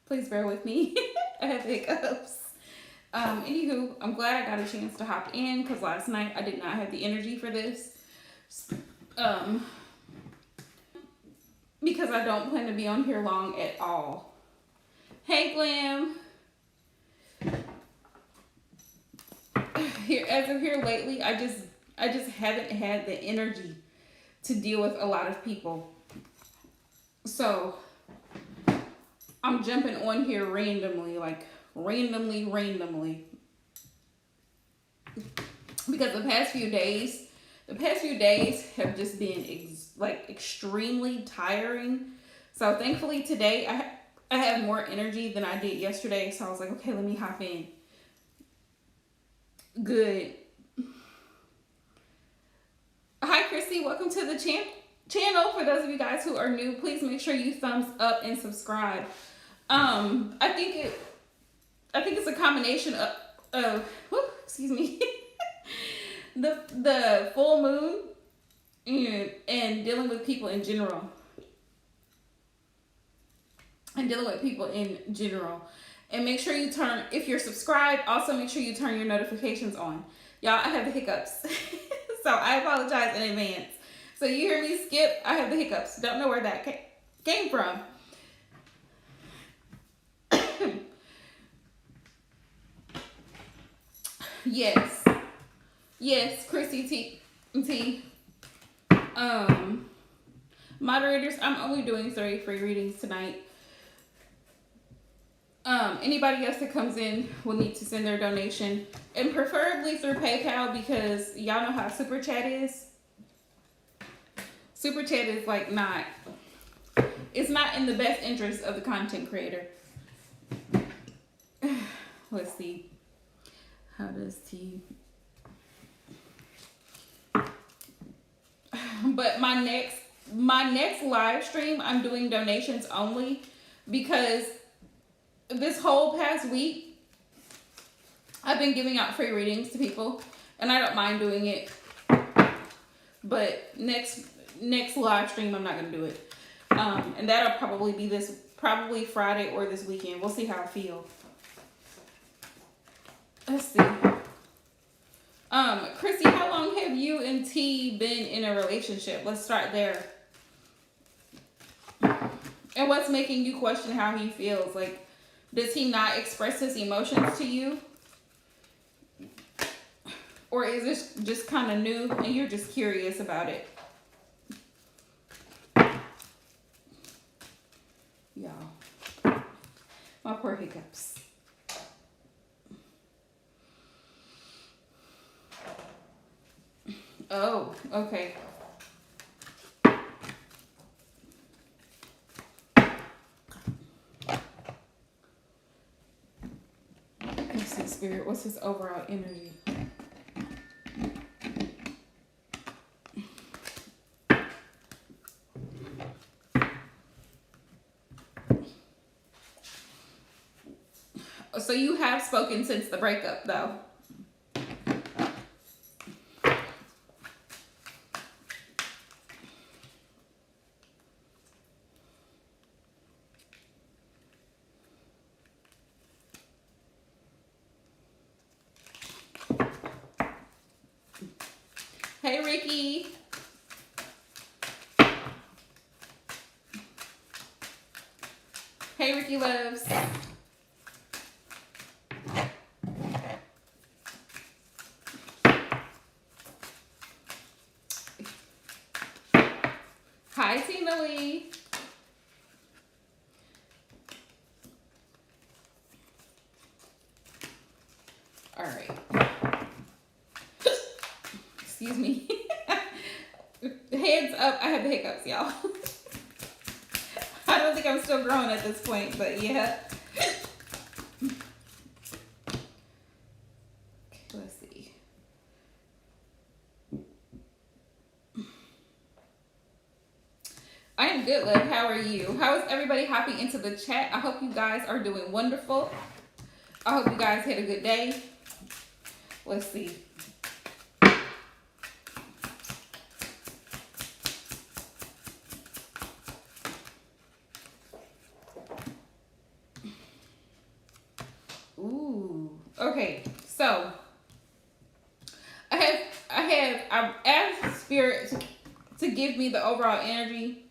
Please bear with me. I have hiccups. Anywho, I'm glad I got a chance to hop in because last night I did not have the energy for this. Um, because I don't plan to be on here long at all. Hey, Glam. Here, as of here lately, I just haven't had the energy to deal with a lot of people. So I'm jumping on here randomly, like randomly. Because the past few days have just been extremely tiring. So thankfully today I have more energy than I did yesterday. So I was like, okay, let me hop in. Good. Hi, Chrissy. Welcome to the channel. For those of you guys who are new, please make sure you thumbs up and subscribe. I think it's a combination of excuse me, the full moon and dealing with people in general. And make sure you turn, if you're subscribed, also make sure you turn your notifications on. Y'all, I have the hiccups. So I apologize in advance. So you hear me skip, I have the hiccups. Don't know where that came from. Yes, Chrissy T. Moderators, I'm only doing 3 free readings tonight. Anybody else that comes in will need to send their donation, and preferably through PayPal, because y'all know how Super Chat is. Super Chat is like it's not in the best interest of the content creator. Let's see. How does T? But my next live stream, I'm doing donations only, because this whole past week I've been giving out free readings to people, and I don't mind doing it. But next live stream, I'm not gonna do it, and that'll probably be probably Friday or this weekend. We'll see how I feel. Let's see. Chrissy, how long have you and T been in a relationship? Let's start there. And what's making you question how he feels? Like, does he not express his emotions to you? Or is this just kind of new and you're just curious about it? Y'all, my poor hiccups. Oh, okay. Let's see, Spirit, what's his overall energy? So you have spoken since the breakup, though. Hey, Ricky. Hey, Ricky Loves. Hi, Tina Lee. All right. Excuse me. Heads up, I have the hiccups, y'all. I don't think I'm still growing at this point, but yeah. Okay, let's see. I am good, love. How are you? How is everybody hopping into the chat? I hope you guys are doing wonderful. I hope you guys had a good day. Let's see. Okay, so I've asked Spirit to give me the overall energy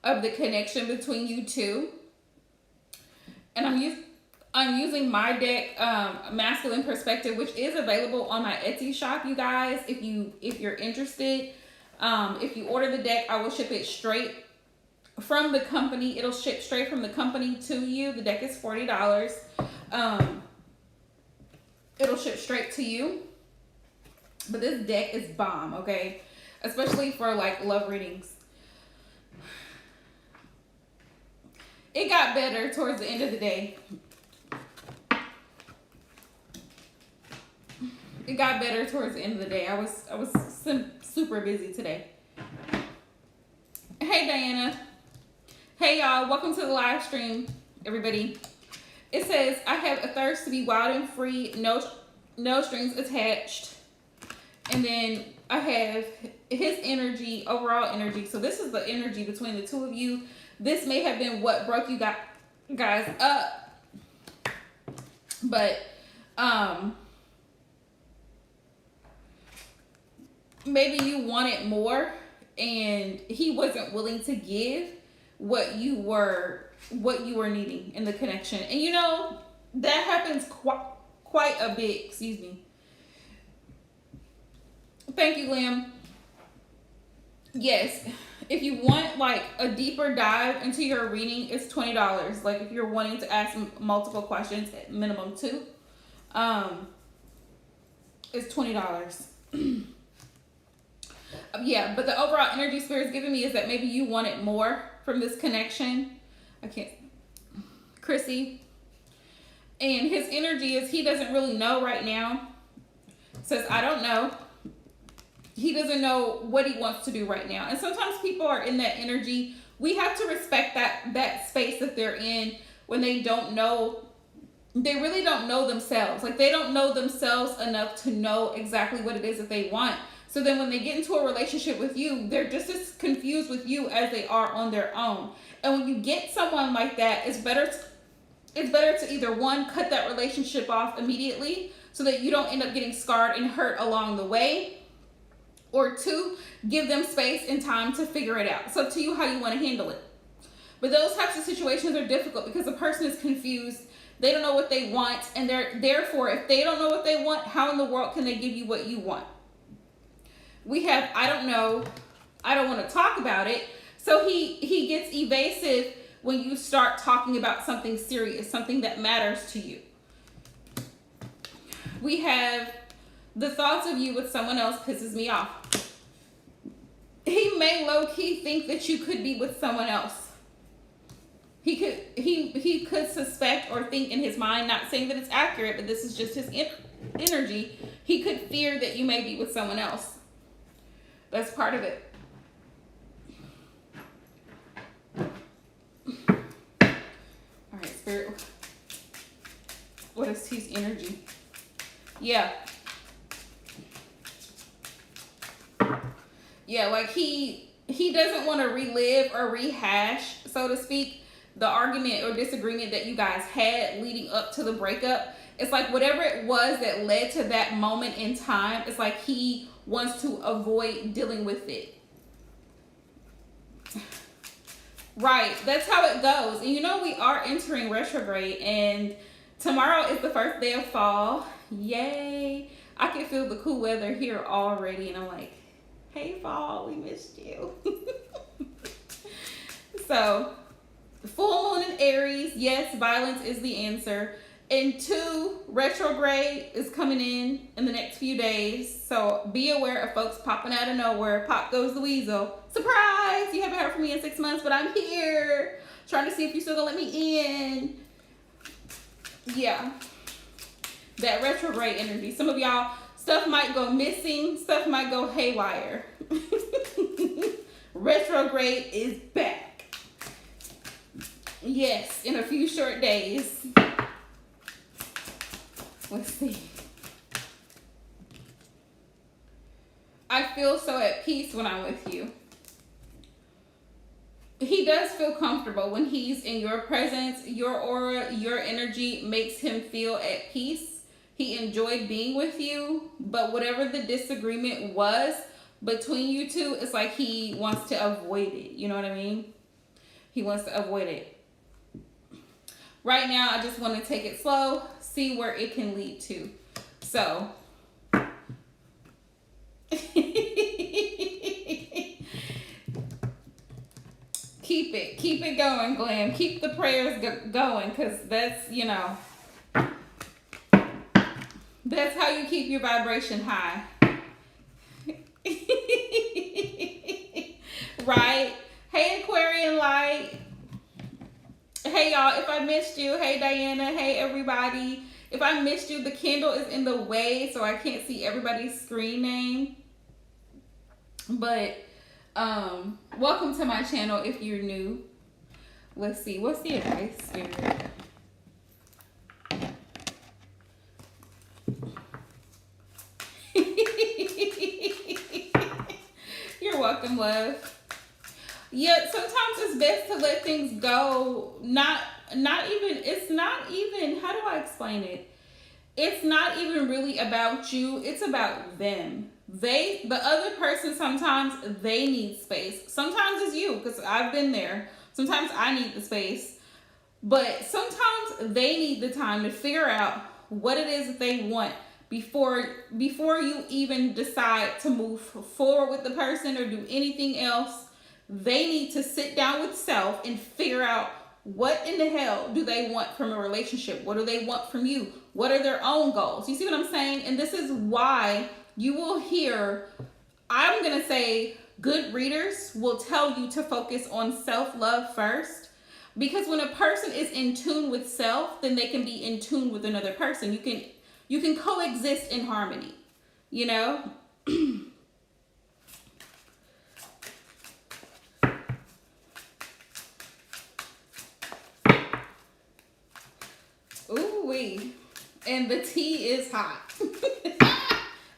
of the connection between you two, and I'm using my deck, Masculine Perspective, which is available on my Etsy shop, you guys. If you're interested, if you order the deck, I will ship it straight from the company. It'll ship straight from the company to you. The deck is $40. It'll ship straight to you. But this deck is bomb, okay? Especially for like love readings. It got better towards the end of the day. It got better towards the end of the day. I was super busy today. Hey Diana. Hey y'all, welcome to the live stream, everybody. It says, I have a thirst to be wild and free, no strings attached. And then I have his energy, overall energy. So this is the energy between the two of you. This may have been what broke you guys up. But maybe you wanted more and he wasn't willing to give what you were needing in the connection. And you know, that happens quite a bit. Excuse me. Thank you, Liam. Yes, if you want like a deeper dive into your reading, it's $20. Like if you're wanting to ask multiple questions, at minimum 2, it's $20. Yeah, but the overall energy Spirit's giving me is that maybe you wanted more from this connection. I can't, Chrissy. And his energy is he doesn't really know right now. Says, I don't know. He doesn't know what he wants to do right now. And sometimes people are in that energy. We have to respect that space that they're in when they don't know. They really don't know themselves. Like they don't know themselves enough to know exactly what it is that they want. So then when they get into a relationship with you, they're just as confused with you as they are on their own. And when you get someone like that, it's better to either one, cut that relationship off immediately so that you don't end up getting scarred and hurt along the way. Or 2, give them space and time to figure it out. It's up to you how you want to handle it. But those types of situations are difficult because the person is confused. They don't know what they want. And therefore, if they don't know what they want, how in the world can they give you what you want? We have, I don't know, I don't want to talk about it. So he gets evasive when you start talking about something serious, something that matters to you. We have, the thoughts of you with someone else pisses me off. He may low-key think that you could be with someone else. He could suspect or think in his mind, not saying that it's accurate, but this is just his energy. He could fear that you may be with someone else. That's part of it. All right, Spirit. What is his energy? Yeah. Yeah, like he doesn't want to relive or rehash, so to speak, the argument or disagreement that you guys had leading up to the breakup. It's like whatever it was that led to that moment in time, it's like he wants to avoid dealing with it. Right, that's how it goes. And you know, we are entering retrograde, and tomorrow is the first day of fall. Yay. I can feel the cool weather here already, and I'm like, hey fall, we missed you. So, full moon in Aries, yes, violence is the answer. And 2, retrograde is coming in the next few days. So be aware of folks popping out of nowhere. Pop goes the weasel. Surprise! You haven't heard from me in 6 months, but I'm here. Trying to see if you're still gonna let me in. Yeah. That retrograde energy. Some of y'all, stuff might go missing. Stuff might go haywire. Retrograde is back. Yes, in a few short days. Let's see. I feel so at peace when I'm with you. He does feel comfortable when he's in your presence. Your aura, your energy makes him feel at peace. He enjoyed being with you, but whatever the disagreement was between you two, it's like he wants to avoid it. You know what I mean? He wants to avoid it. Right now, I just want to take it slow, see where it can lead to. So, keep it going, Glam. Keep the prayers going, because that's, you know, that's how you keep your vibration high. Right? Hey, Aquarian Light. Hey, y'all. If I missed you, hey, Diana. Hey, everybody. If I missed you, the candle is in the way, so I can't see everybody's screen name. But welcome to my channel if you're new. Let's see. What's the advice, Spirit? You're welcome, love. Yeah, sometimes it's best to let things go. It's not even, how do I explain it? It's not even really about you. It's about them. The other person, sometimes they need space. Sometimes it's you, because I've been there. Sometimes I need the space. But sometimes they need the time to figure out what it is that they want before you even decide to move forward with the person or do anything else. They need to sit down with self and figure out what in the hell do they want from a relationship? What do they want from you? What are their own goals? You see what I'm saying? And this is why you will hear, I'm going to say, good readers will tell you to focus on self-love first. Because when a person is in tune with self, then they can be in tune with another person. You can coexist in harmony, you know? Ooh-wee. And the tea is hot.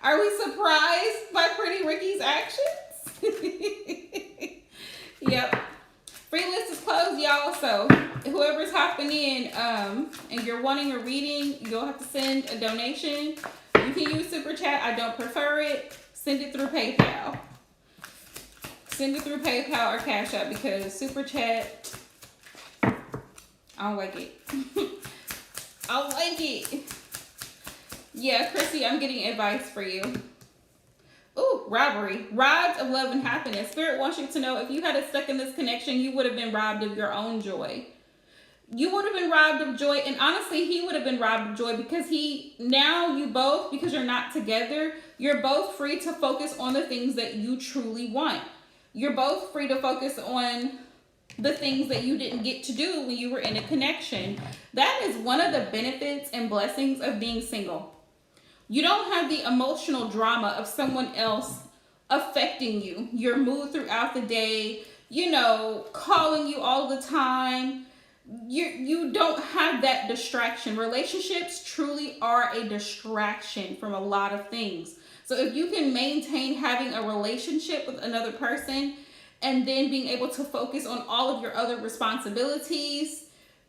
Are we surprised by Pretty Ricky's actions? Yep. Free list is closed, y'all. So whoever's hopping in and you're wanting a reading, you'll have to send a donation. You can use Super Chat. I don't prefer it. Send it through PayPal. Send it through PayPal or Cash App, because Super Chat, I don't like it. I don't like it. Yeah, Chrissy, I'm getting advice for you. Ooh, robbery. Robbed of love and happiness. Spirit wants you to know, if you had stuck in this connection, you would have been robbed of your own joy. You would have been robbed of joy. And honestly, he would have been robbed of joy, because because you're not together, you're both free to focus on the things that you truly want. You're both free to focus on the things that you didn't get to do when you were in a connection. That is one of the benefits and blessings of being single. You don't have the emotional drama of someone else affecting you, your mood throughout the day, calling you all the time. You don't have that distraction. Relationships truly are a distraction from a lot of things. So if you can maintain having a relationship with another person and then being able to focus on all of your other responsibilities,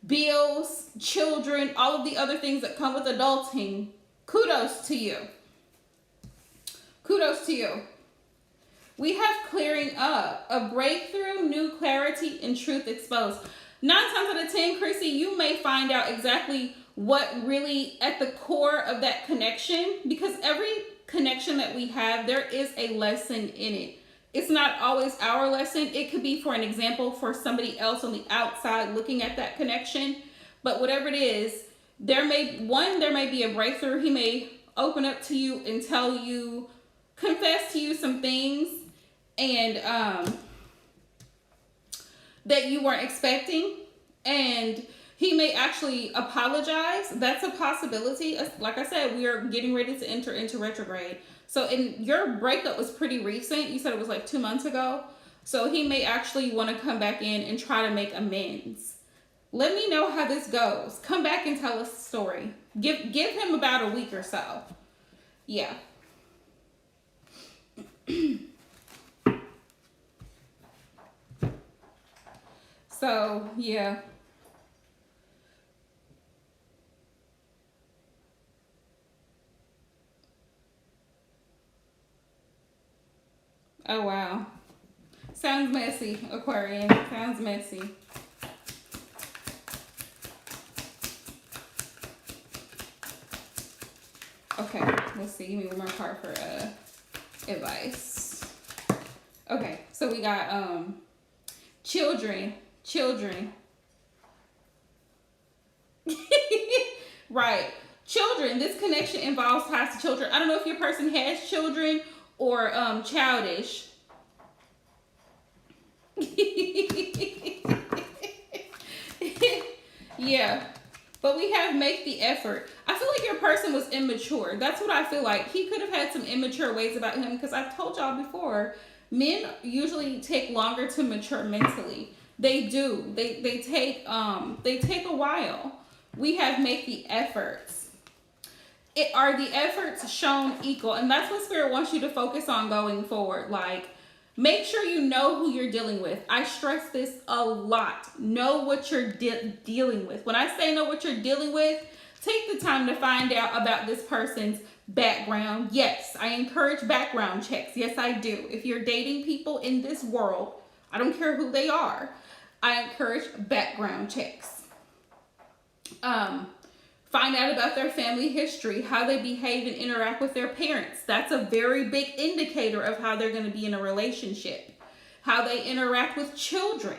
bills, children, all of the other things that come with adulting, kudos to you. Kudos to you. We have clearing up, a breakthrough, new clarity, and truth exposed. 9 times out of 10, Chrissy, you may find out exactly what really at the core of that connection, because every connection that we have, there is a lesson in it. It's not always our lesson. It could be, for an example, for somebody else on the outside looking at that connection. But whatever it is, there may be a breakthrough. He may open up to you and tell you, confess to you some things and that you weren't expecting, and he may actually apologize. That's a possibility. Like I said, we are getting ready to enter into retrograde. So your breakup was pretty recent. You said it was like 2 months ago. So he may actually want to come back in and try to make amends. Let me know how this goes. Come back and tell us the story. Give him about a week or so. Yeah. So, yeah. Oh, wow. Sounds messy, Aquarian. Sounds messy. Okay, let's see. Give me one more card for advice. Okay, so we got children. Right. Children. This connection involves ties to children. I don't know if your person has children or childish. Yeah. But we have make the effort. I feel like your person was immature. That's what I feel like. He could have had some immature ways about him because I've told y'all before, men usually take longer to mature mentally. They do. They take a while. We have make the efforts. Are the efforts shown equal? And that's what Spirit wants you to focus on going forward. Like, make sure you know who you're dealing with. I stress this a lot. Know what you're dealing with. When I say know what you're dealing with, take the time to find out about this person's background. Yes, I encourage background checks. Yes, I do. If you're dating people in this world, I don't care who they are, I encourage background checks. Find out about their family history, how they behave and interact with their parents. That's a very big indicator of how they're going to be in a relationship. How they interact with children.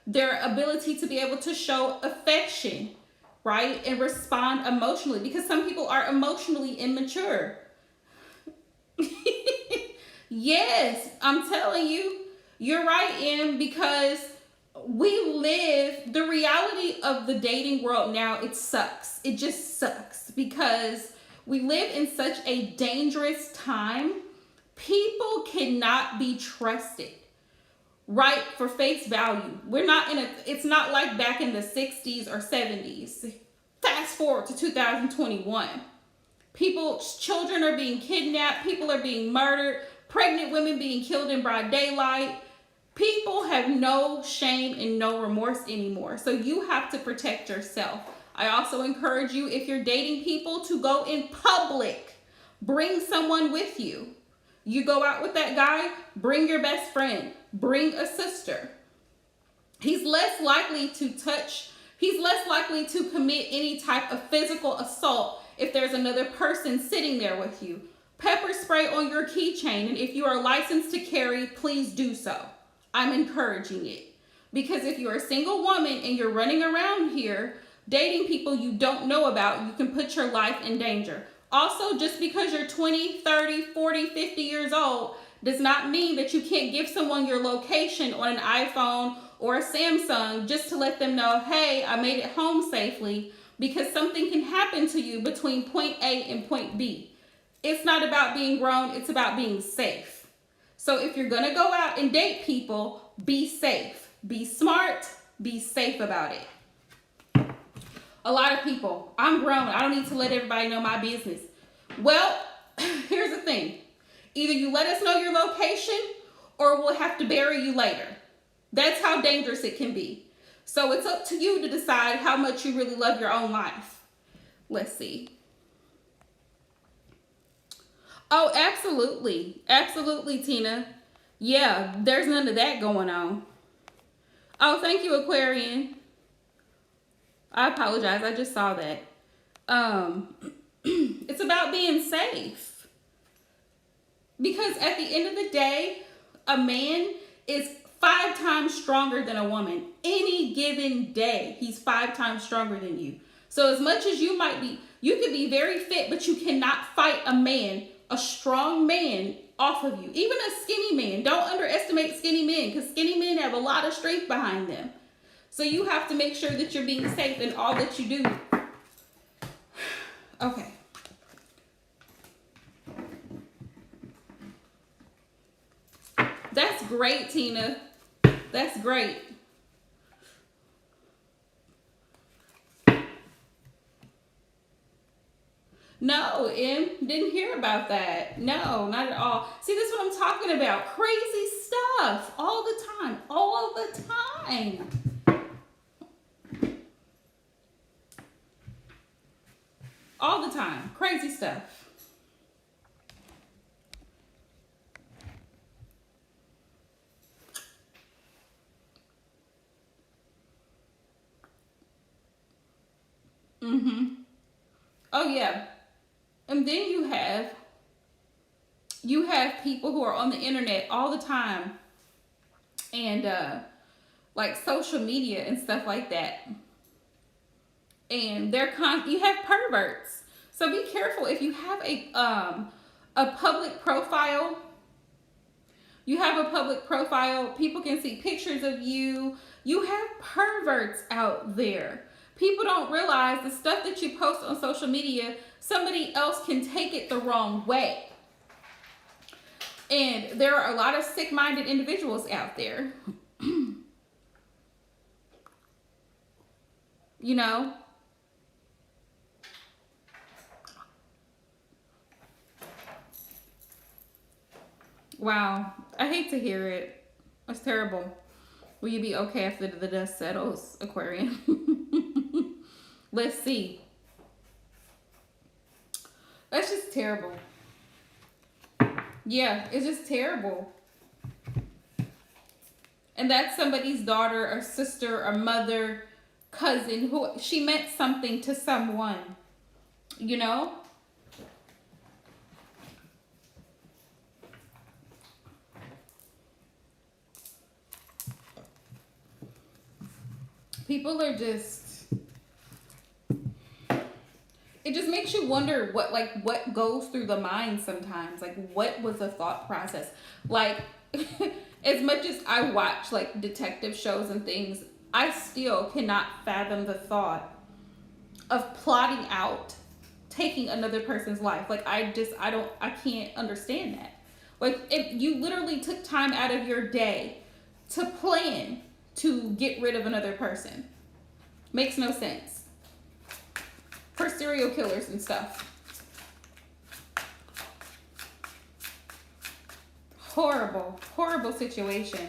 Their ability to be able to show affection, right? And respond emotionally. Because some people are emotionally immature. Yes, I'm telling you. You're right, Em, because the reality of the dating world now, it sucks. It just sucks because we live in such a dangerous time. People cannot be trusted, right? For face value. It's not like back in the 60s or 70s. Fast forward to 2021. Children are being kidnapped. People are being murdered. Pregnant women being killed in broad daylight. People have no shame and no remorse anymore. So you have to protect yourself. I also encourage you, if you're dating people, to go in public. Bring someone with you. You go out with that guy, bring your best friend. Bring a sister. He's less likely to commit any type of physical assault if there's another person sitting there with you. Pepper spray on your keychain, and if you are licensed to carry, please do so. I'm encouraging it. Because if you're a single woman and you're running around here dating people you don't know about, you can put your life in danger. Also, just because you're 20, 30, 40, 50 years old does not mean that you can't give someone your location on an iPhone or a Samsung just to let them know, hey, I made it home safely, because something can happen to you between point A and point B. It's not about being grown, it's about being safe. So if you're going to go out and date people, be safe. Be smart. Be safe about it. A lot of people, I'm grown. I don't need to let everybody know my business. Well, here's the thing. Either you let us know your location or we'll have to bury you later. That's how dangerous it can be. So it's up to you to decide how much you really love your own life. Let's see. Oh, absolutely. Absolutely, Tina. Yeah, there's none of that going on. Oh, thank you, Aquarian. I apologize. I just saw that. It's about being safe. Because at the end of the day, a man is 5 times stronger than a woman. Any given day, he's 5 times stronger than you. So as much as you could be very fit, but you cannot fight a strong man off of you. Even a skinny man. Don't underestimate skinny men, because skinny men have a lot of strength behind them. So you have to make sure that you're being safe in all that you do. Okay. That's great, Tina. That's great. No, Em, didn't hear about that. No, not at all. See, this is what I'm talking about. Crazy stuff all the time. All the time. All the time. Crazy stuff. Oh yeah. And then you have people who are on the internet all the time, and like social media and stuff like that. And you have perverts. So be careful if you have a public profile. You have a public profile. People can see pictures of you. You have perverts out there. People don't realize the stuff that you post on social media, somebody else can take it the wrong way. And there are a lot of sick-minded individuals out there. You know? Wow. I hate to hear it. It's terrible. Will you be okay after the dust settles, Aquarian? Let's see. That's just terrible. Yeah, it's just terrible. And that's somebody's daughter or sister or mother, cousin, who she meant something to someone, you know? People are just, it just makes you wonder what goes through the mind sometimes. Like, what was the thought process? Like, as much as I watch like detective shows and things, I still cannot fathom the thought of plotting out taking another person's life. Like, I can't understand that. Like, if you literally took time out of your day to plan to get rid of another person. Makes no sense. For serial killers and stuff. Horrible, horrible situation.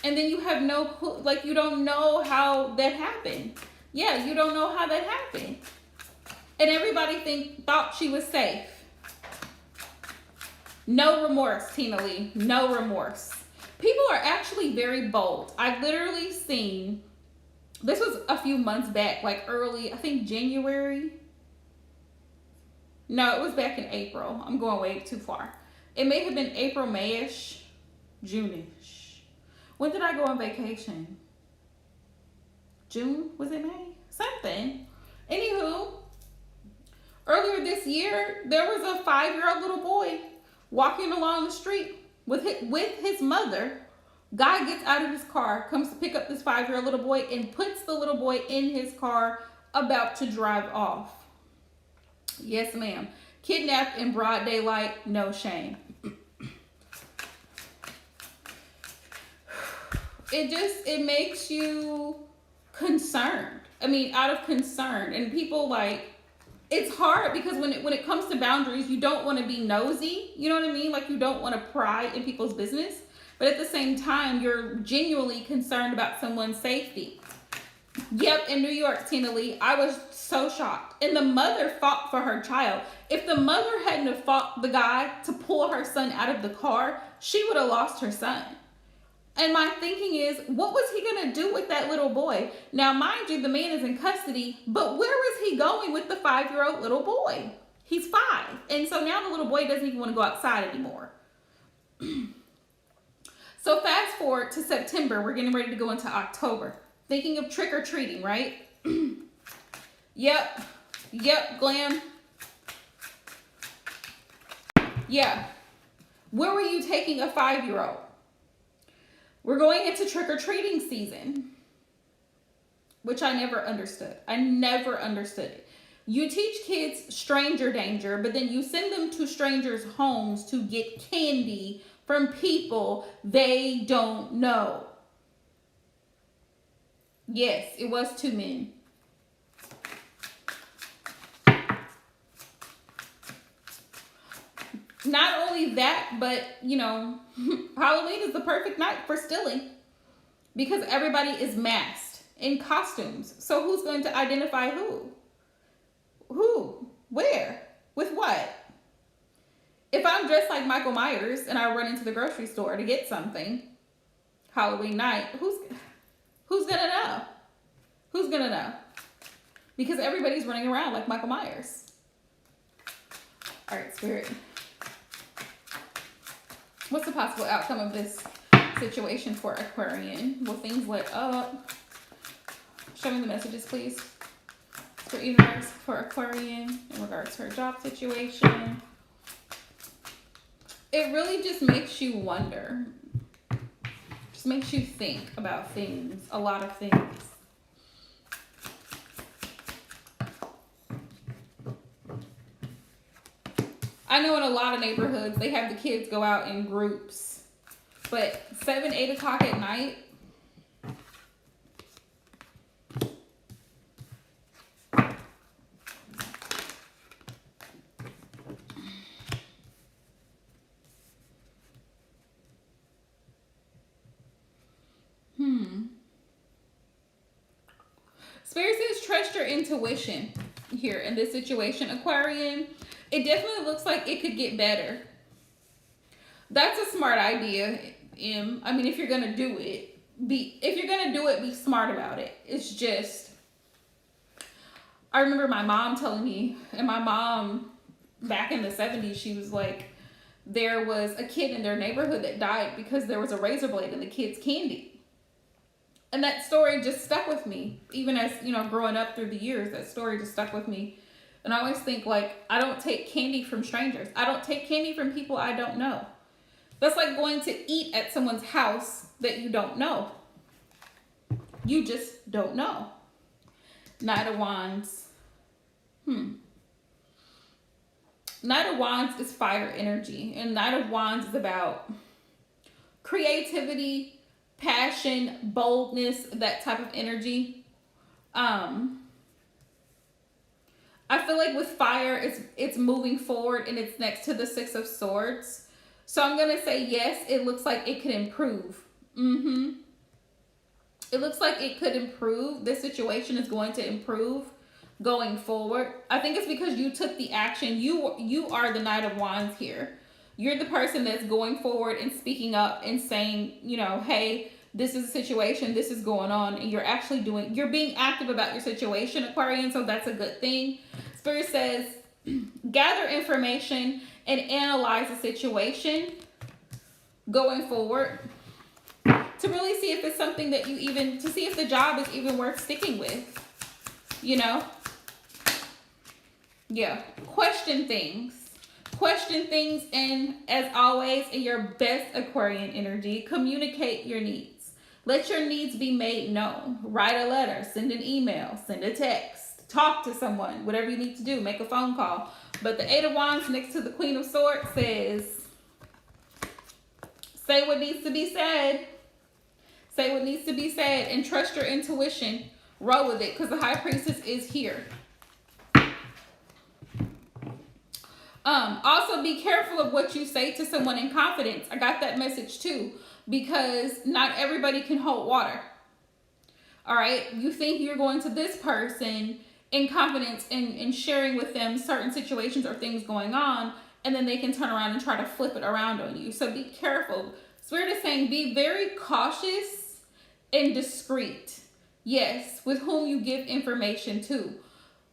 And then you have no clue, like, you don't know how that happened. Yeah, you don't know how that happened. And everybody thought she was safe. No remorse, Tina Lee. No remorse. People are actually very bold. I've literally seen, this was a few months back, like early, I think January. No, it was back in April. I'm going way too far. It may have been April, May-ish, June-ish. When did I go on vacation? June? Was it May? Something. Anywho, earlier this year, there was a 5-year-old little boy walking along the street with his mother. Guy gets out of his car, comes to pick up this 5-year-old little boy, and puts the little boy in his car, about to drive off. Yes, ma'am. Kidnapped in broad daylight, no shame. It makes you concerned. I mean, out of concern. And people, like, it's hard because when it comes to boundaries, you don't want to be nosy. You know what I mean? Like, you don't want to pry in people's business. But at the same time, you're genuinely concerned about someone's safety. Yep, in New York, Tina Lee, I was so shocked. And the mother fought for her child. If the mother hadn't have fought the guy to pull her son out of the car, she would have lost her son. And my thinking is, what was he going to do with that little boy? Now, mind you, the man is in custody, but where was he going with the 5-year-old little boy? He's 5. And so now the little boy doesn't even want to go outside anymore. So fast forward to September. We're getting ready to go into October. Thinking of trick-or-treating, right? Yep, Glam. Yeah. Where were you taking a 5-year-old? We're going into trick-or-treating season, which I never understood. I never understood it. You teach kids stranger danger, but then you send them to strangers' homes to get candy from people they don't know. Yes, it was 2 men. Not only that, but, you know, Halloween is the perfect night for stealing because everybody is masked in costumes. So who's going to identify who? Who? Where? With what? If I'm dressed like Michael Myers and I run into the grocery store to get something Halloween night, who's gonna know? Who's gonna know? because everybody's running around like Michael Myers. All right, Spirit. What's the possible outcome of this situation for Aquarian? Will things let up? Show me the messages, please. For universe, for Aquarian, in regards to her job situation. It really just makes you wonder. Just makes you think about things, a lot of things. I know in a lot of neighborhoods, they have the kids go out in groups. But 7, 8 o'clock at night, Spirit says trust your intuition here in this situation, Aquarian. It definitely looks like it could get better. That's a smart idea, Em. I mean, if you're gonna do it, be smart about it. It's just, I remember my mom telling me, and my mom back in the 70s, she was like, there was a kid in their neighborhood that died because there was a razor blade in the kid's candy. And that story just stuck with me. Even as, growing up through the years, that story just stuck with me. And I always think, like, I don't take candy from strangers. I don't take candy from people I don't know. That's like going to eat at someone's house that you don't know. You just don't know. Knight of Wands. Knight of Wands is fire energy. And Knight of Wands is about creativity, passion, boldness, that type of energy. I feel like with fire, it's moving forward and it's next to the 6 of Swords. So I'm going to say yes, it looks like it could improve. It looks like it could improve. This situation is going to improve going forward. I think it's because you took the action. You are the Knight of Wands here. You're the person that's going forward and speaking up and saying, hey, this is a situation, this is going on, and you're being active about your situation, Aquarian, so that's a good thing. Spirit says, gather information and analyze the situation going forward to really see if it's something that to see if the job is even worth sticking with, Yeah, question things, and as always, in your best Aquarian energy, communicate your needs. Let your needs be made known. Write a letter, send an email, send a text, talk to someone, whatever you need to do, make a phone call. But the 8 of Wands next to the Queen of Swords says, say what needs to be said. Say what needs to be said and trust your intuition. Roll with it, because the High Priestess is here. Also be careful of what you say to someone in confidence. I got that message too, because not everybody can hold water. All right. You think you're going to this person in confidence and sharing with them certain situations or things going on, and then they can turn around and try to flip it around on you. So be careful. Spirit is saying be very cautious and discreet. Yes, with whom you give information to.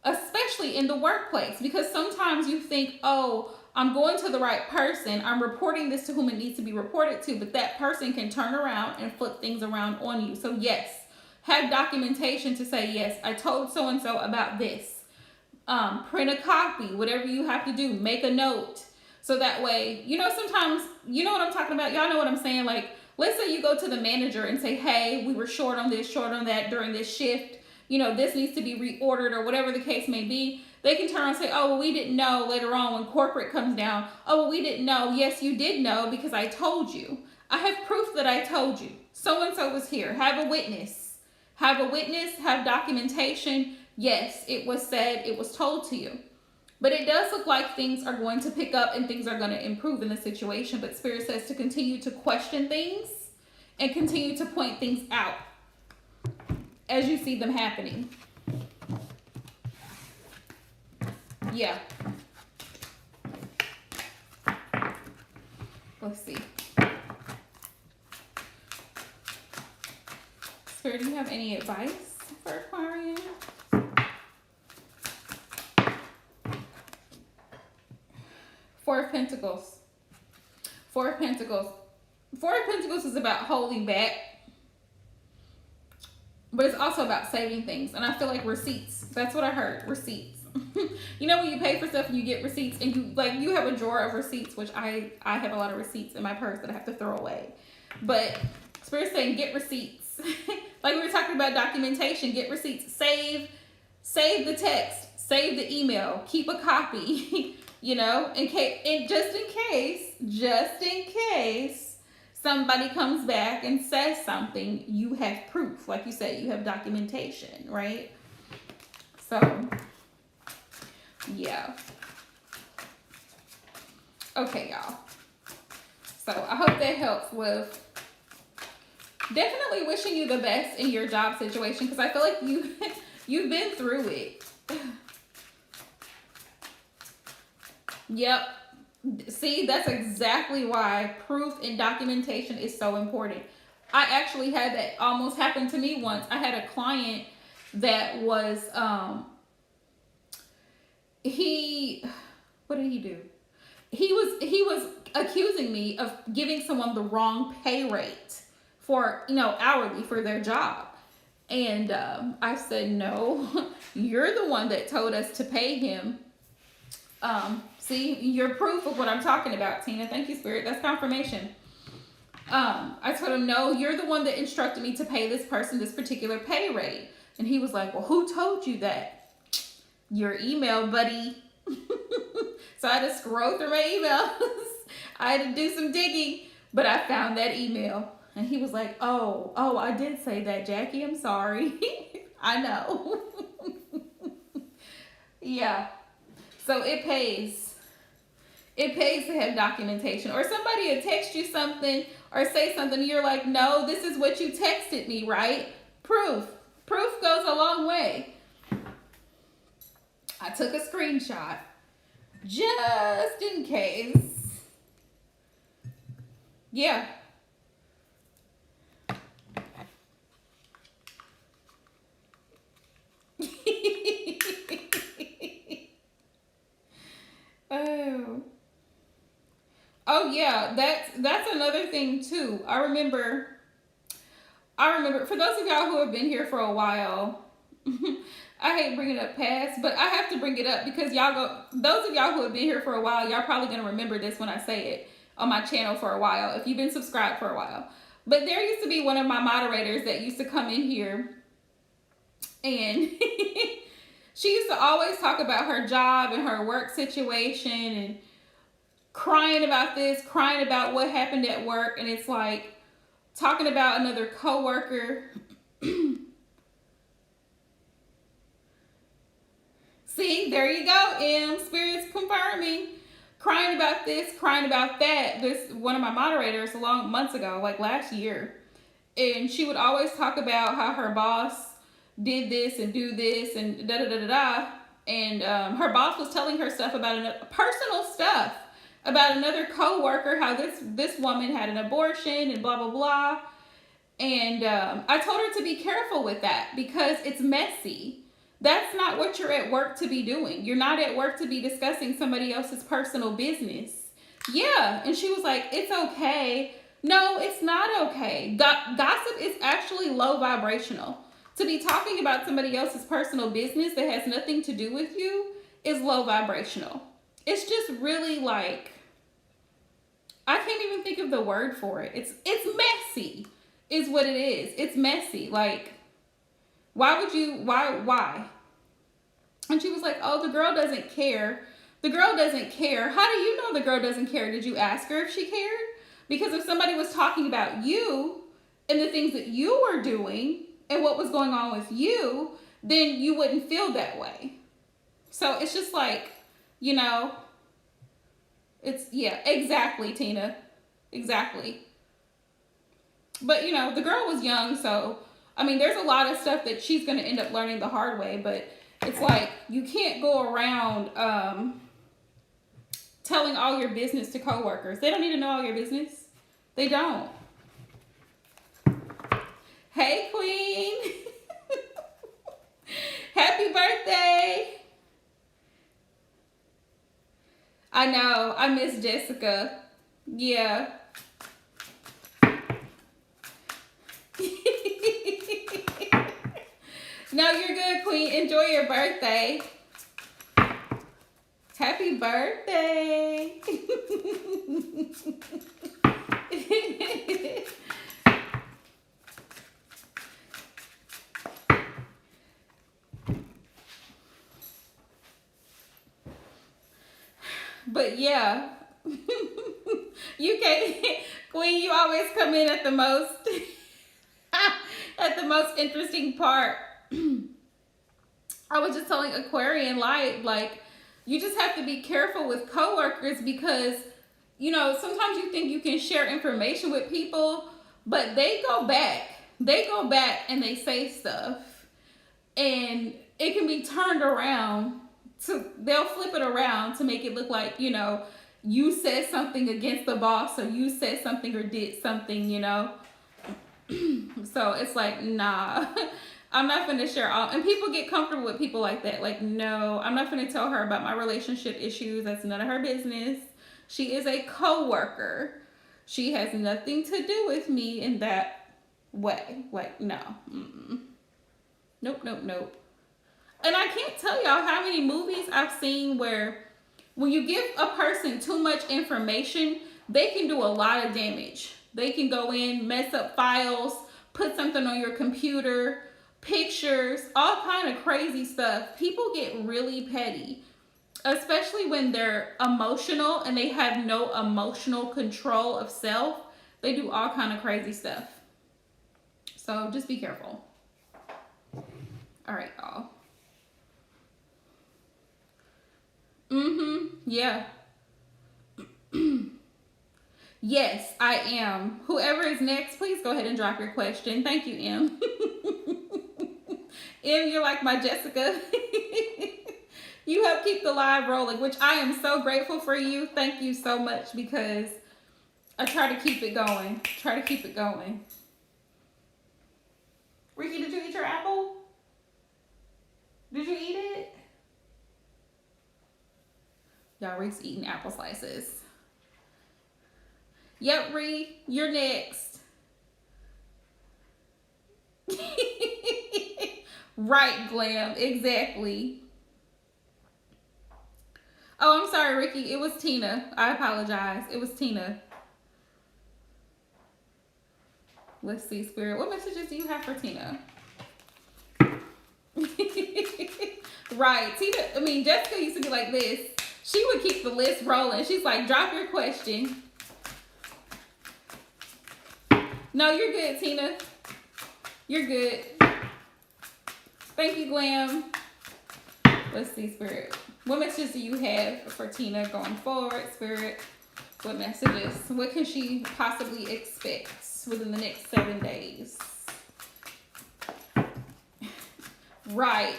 Especially in the workplace, because sometimes you think, oh, I'm going to the right person. I'm reporting this to whom it needs to be reported to, but that person can turn around and flip things around on you. So yes, have documentation to say, yes, I told so-and-so about this. Print a copy, whatever you have to do, make a note. So that way, sometimes, you know what I'm talking about? Y'all know what I'm saying? Like, let's say you go to the manager and say, hey, we were short on this, short on that during this shift. This needs to be reordered or whatever the case may be. They can turn around and say, oh, well, we didn't know later on when corporate comes down. Oh, well, we didn't know. Yes, you did know because I told you. I have proof that I told you. So-and-so was here. Have a witness. Have a witness. Have documentation. Yes, it was said. It was told to you. But it does look like things are going to pick up and things are going to improve in the situation. But Spirit says to continue to question things and continue to point things out as you see them happening. Yeah. Let's see. Spirit, do you have any advice for Aquarius? Four of Pentacles. Four of Pentacles. Four of Pentacles is about holding back, but it's also about saving things. And I feel like receipts. That's what I heard. Receipts. You know when you pay for stuff and you get receipts, and you have a drawer of receipts, which I have a lot of receipts in my purse that I have to throw away. But Spirit's saying get receipts. Like we were talking about documentation, get receipts. Save the text, save the email, keep a copy. You know, just in case somebody comes back and says something, you have proof. Like you said, you have documentation, right? So, yeah. Okay, y'all. So, I hope that helps with definitely wishing you the best in your job situation, because I feel like you've been through it. Yep. See, that's exactly why proof and documentation is so important. I actually had that almost happen to me once. I had a client that was, what did he do? He was accusing me of giving someone the wrong pay rate for, hourly for their job. And I said, no, you're the one that told us to pay him. See, you're proof of what I'm talking about, Tina. Thank you, Spirit. That's confirmation. I told him, no, you're the one that instructed me to pay this person this particular pay rate. And he was like, well, who told you that? Your email, buddy. So I had to scroll through my emails. I had to do some digging, but I found that email. And he was like, oh, I did say that, Jackie. I'm sorry. I know. Yeah. So it pays. It pays to have documentation. Or somebody will text you something or say something, you're like, no, this is what you texted me, right? Proof. Proof goes a long way. I took a screenshot just in case. Yeah. Oh yeah, that's another thing too. I remember for those of y'all who have been here for a while, I hate bringing up past, but I have to bring it up because those of y'all who have been here for a while, y'all probably gonna remember this when I say it on my channel for a while, if you've been subscribed for a while. But there used to be one of my moderators that used to come in here, and she used to always talk about her job and her work situation and crying about this, crying about what happened at work. And it's like talking about another coworker. See, there you go, Spirit's confirming. Crying about this, crying about that. This one of my moderators months ago, like last year. And she would always talk about how her boss did this and do this and da-da-da-da-da. And her boss was telling her stuff about personal stuff about another co-worker, how this woman had an abortion and blah, blah, blah. And I told her to be careful with that because it's messy. That's not what you're at work to be doing. You're not at work to be discussing somebody else's personal business. Yeah. And she was like, it's okay. No, it's not okay. Gossip is actually low vibrational. To be talking about somebody else's personal business that has nothing to do with you is low vibrational. It's just really like, I can't even think of the word for it. It's messy is what it is. It's messy. Like, why? And she was like, oh, the girl doesn't care. The girl doesn't care. How do you know the girl doesn't care? Did you ask her if she cared? Because if somebody was talking about you and the things that you were doing and what was going on with you, then you wouldn't feel that way. So it's just like, yeah, exactly, Tina. Exactly. But, the girl was young, so, there's a lot of stuff that she's going to end up learning the hard way, but it's like, you can't go around telling all your business to coworkers. They don't need to know all your business. They don't. Hey, Queen. Happy birthday. I know. I miss Jessica. Yeah. No, you're good, Queen. Enjoy your birthday. Happy birthday. But yeah. You can't, Queen, you always come in at the most at the most interesting part. I was just telling Aquarian Light, like, you just have to be careful with coworkers because, you know, sometimes you think you can share information with people, but they go back. They go back and they say stuff. And it can be turned around they'll flip it around to make it look like, you know, you said something against the boss or you said something or did something, you know. So it's like, nah. I'm not gonna share all, and people get comfortable with people like that. Like, no, I'm not gonna tell her about my relationship issues. That's none of her business. She is a co-worker. She has nothing to do with me in that way. Like, no. Mm-mm. Nope, nope, nope. And I can't tell y'all how many movies I've seen where when you give a person too much information, they can do a lot of damage. They can go in, mess up files, put something on your computer, pictures, all kind of crazy stuff. People get really petty, especially when they're emotional and they have no emotional control of self. They do all kind of crazy stuff. So just be careful. All right, y'all. Yeah. Yes, I am. Whoever is next, please go ahead and drop your question. Thank you, M. M, you're like my Jessica. You help keep the live rolling, which I am so grateful for you. Thank you so much because I try to keep it going. Try to keep it going. Ricky, did you eat your apple? Did you eat it? Y'all, Rick's eating apple slices. Yep, Ree, you're next. Right, Glam, exactly. Oh, I'm sorry, Ricky. It was Tina. I apologize. It was Tina. Let's see, Spirit. What messages do you have for Tina? Right. Jessica used to be like this. She would keep the list rolling. She's like, drop your question. No, you're good, Tina. You're good. Thank you, Glam. Let's see, Spirit. What messages do you have for Tina going forward, Spirit? What messages? What can she possibly expect within the next 7 days? Right.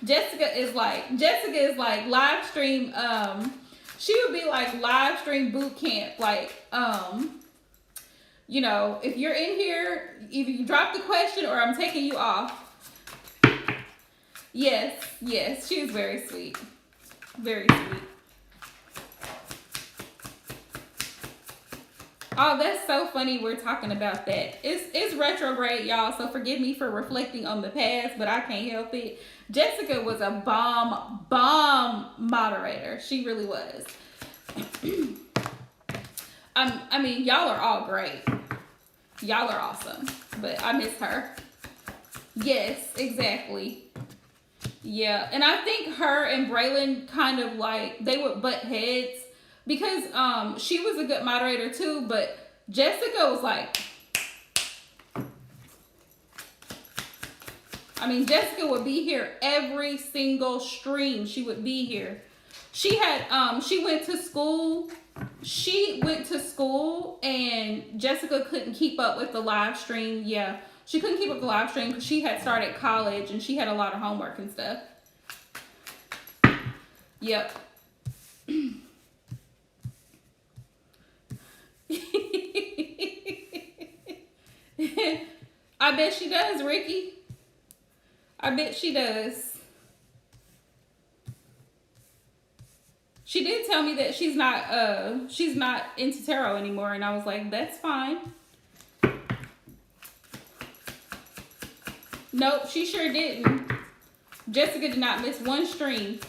Jessica is like live stream. She would be like live stream boot camp. Like, you know, if you're in here, either you drop the question or I'm taking you off. Yes, she was very sweet. Very sweet. Oh, that's so funny we're talking about that. It's retrograde, y'all, so forgive me for reflecting on the past, but I can't help it. Jessica was a bomb moderator. She really was. Y'all are all great. Y'all are awesome, but I miss her. Yes, exactly. Yeah, and I think her and Braylon kind of like, they would butt heads because she was a good moderator too, but Jessica was like, Jessica would be here every single stream. She would be here. She had she went to school and Jessica couldn't keep up with the live stream. Yeah, she couldn't keep up the live stream because she had started college and she had a lot of homework and stuff. Yep. I bet she does, Ricky. I bet she does. She did tell me that she's not into tarot anymore, and I was like, that's fine. Nope, she sure didn't. Jessica did not miss one stream.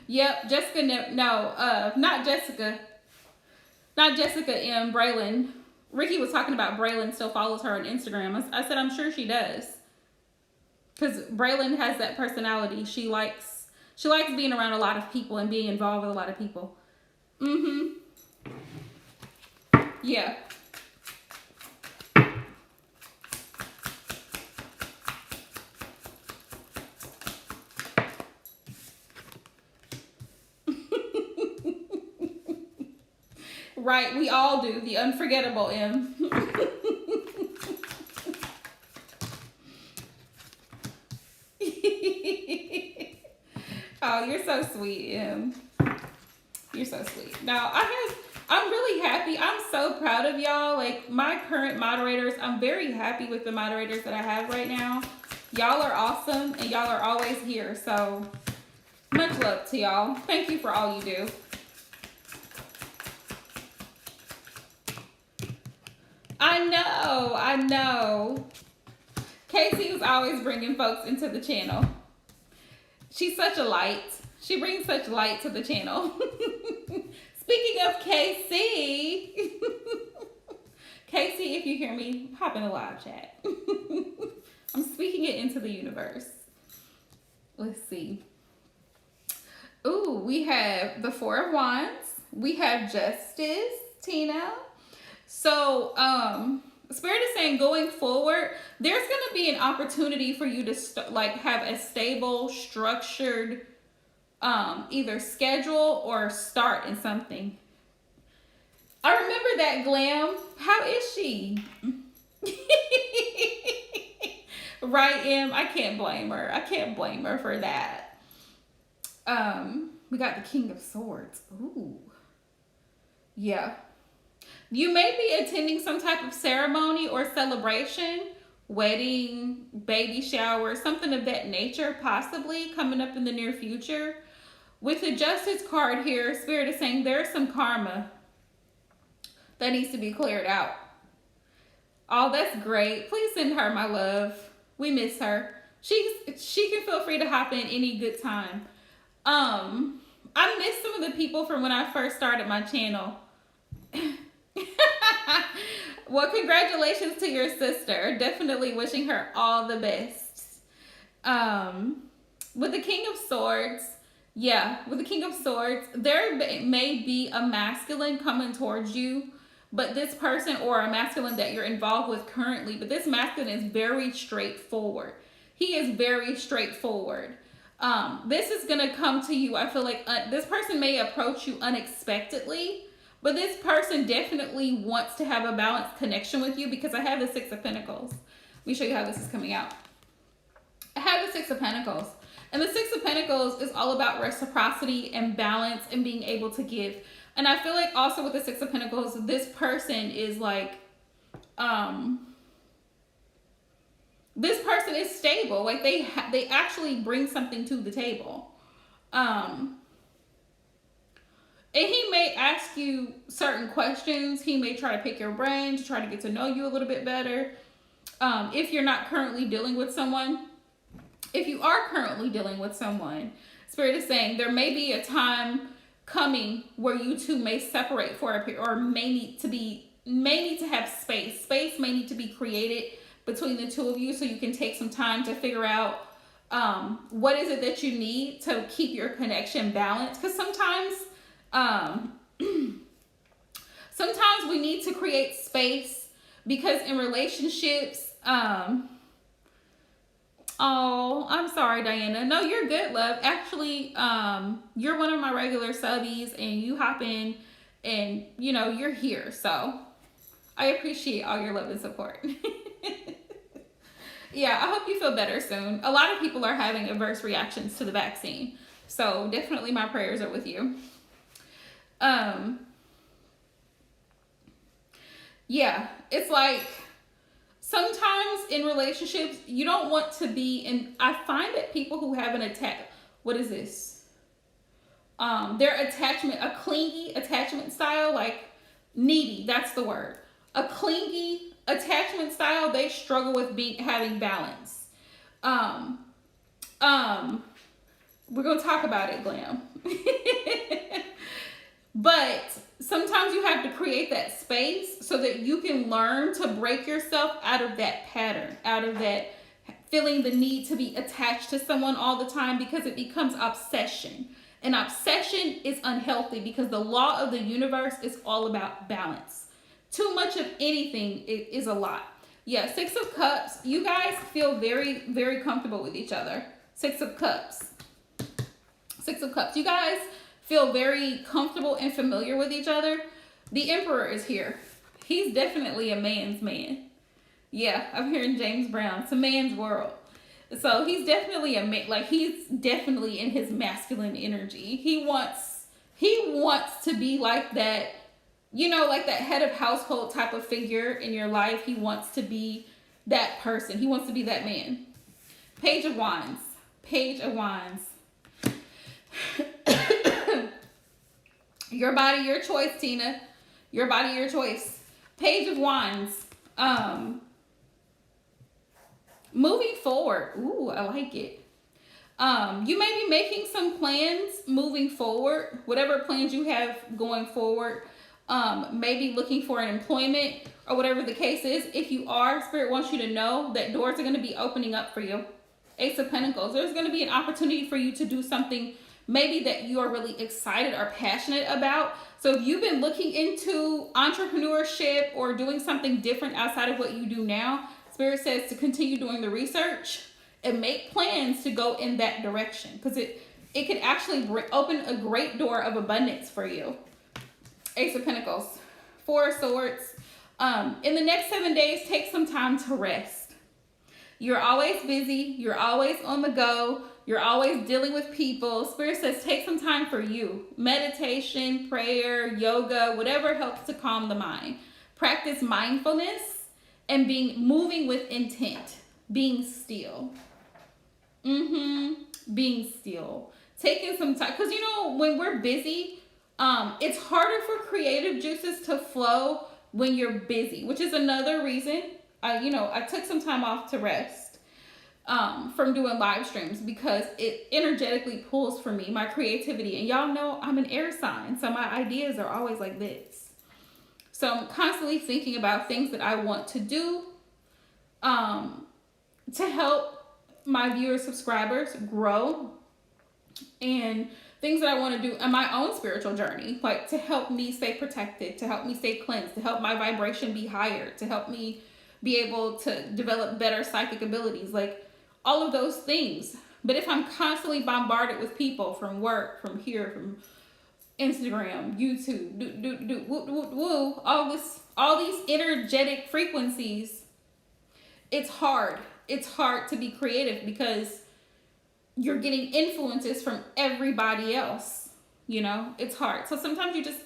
Yep, Jessica, not Jessica. Not Jessica M. Braylon. Ricky was talking about Braylon still follows her on Instagram. I said, I'm sure she does. Because Braylon has that personality. She likes being around a lot of people and being involved with a lot of people. Mm-hmm. Yeah. Right, we all do. The unforgettable M. Oh, you're so sweet, M. You're so sweet. Now, I'm really happy. I'm so proud of y'all. Like, my current moderators, I'm very happy with the moderators that I have right now. Y'all are awesome, and y'all are always here. So, much love to y'all. Thank you for all you do. I know. Casey was always bringing folks into the channel. She's such a light. She brings such light to the channel. Speaking of Casey, Casey, if you hear me, hop in the live chat. I'm speaking it into the universe. Let's see. Ooh, we have the Four of Wands. We have Justice, Tina. So, Spirit is saying going forward, there's going to be an opportunity for you to have a stable, structured, either schedule or start in something. I remember that Glam. How is she? Right, Em? I can't blame her. I can't blame her for that. We got the King of Swords. Ooh. Yeah. You may be attending some type of ceremony or celebration, wedding, baby shower, something of that nature, possibly coming up in the near future. With the Justice card here, Spirit is saying there's some karma that needs to be cleared out. Oh, that's great. Please send her my love. We miss her. She can feel free to hop in any good time. I miss some of the people from when I first started my channel. Well, congratulations to your sister. Definitely wishing her all the best. With the King of Swords, with the King of Swords, there may be a masculine coming towards you, but this person, or a masculine that you're involved with currently, but this masculine is very straightforward. He is very straightforward. This is going to come to you. I feel like this person may approach you unexpectedly, but this person definitely wants to have a balanced connection with you, because I have the Six of Pentacles. Let me show you how this is coming out. I have the Six of Pentacles. And the Six of Pentacles is all about reciprocity and balance and being able to give. And I feel like also with the Six of Pentacles, this person is like, this person is stable. Like they actually bring something to the table. And he may ask you certain questions. He may try to pick your brain to try to get to know you a little bit better. If you're not currently dealing with someone. If you are currently dealing with someone, Spirit is saying there may be a time coming where you two may separate for a period, or may need to have space. Space may need to be created between the two of you, so you can take some time to figure out what is it that you need to keep your connection balanced. Because sometimes we need to create space, because in relationships, oh, I'm sorry, Diana. No, you're good, love. Actually, you're one of my regular subbies, and you hop in and, you're here. So I appreciate all your love and support. Yeah, I hope you feel better soon. A lot of people are having adverse reactions to the vaccine. So definitely my prayers are with you. Yeah, it's like sometimes in relationships, you don't want to be in. I find that people who have an what is this? Their attachment, a clingy attachment style, like needy, that's the word. A clingy attachment style, they struggle with having balance. We're gonna talk about it, Glam. But sometimes you have to create that space so that you can learn to break yourself out of that pattern, out of that feeling the need to be attached to someone all the time, because it becomes obsession. And obsession is unhealthy because the law of the universe is all about balance. Too much of anything is a lot. Yeah, Six of Cups. You guys feel very, very comfortable with each other. Six of Cups. Six of Cups. You guys feel very comfortable and familiar with each other. The Emperor is here. He's definitely a man's man. Yeah, I'm hearing James Brown. It's a man's world. So he's definitely a man. Like, he's definitely in his masculine energy. He wants to be like that, you know, like that head of household type of figure in your life. He wants to be that person. He wants to be that man. Page of Wands. Page of Wands. Your body, your choice, Tina. Your body, your choice. Page of Wands. Moving forward. Ooh, I like it. You may be making some plans moving forward. Whatever plans you have going forward. Maybe looking for an employment or whatever the case is. If you are, Spirit wants you to know that doors are going to be opening up for you. Ace of Pentacles. There's going to be an opportunity for you to do something maybe that you are really excited or passionate about. So if you've been looking into entrepreneurship or doing something different outside of what you do now, Spirit says to continue doing the research and make plans to go in that direction, because it could actually open a great door of abundance for you. Ace of Pentacles. Four of Swords. In the next 7 days, take some time to rest. You're always busy. You're always on the go. You're always dealing with people. Spirit says take some time for you. Meditation, prayer, yoga, whatever helps to calm the mind. Practice mindfulness and moving with intent. Being still. Being still. Taking some time. Because, you know, when we're busy, it's harder for creative juices to flow when you're busy, which is another reason I took some time off to rest from doing live streams, because it energetically pulls for me, my creativity. And y'all know I'm an air sign, so my ideas are always like this. So I'm constantly thinking about things that I want to do to help my viewers, subscribers grow, and things that I want to do in my own spiritual journey, like to help me stay protected, to help me stay cleansed, to help my vibration be higher, to help me be able to develop better psychic abilities, like all of those things. But if I'm constantly bombarded with people from work, from here, from Instagram, YouTube, all these energetic frequencies, it's hard. It's hard to be creative because you're getting influences from everybody else. You know, it's hard. So sometimes you just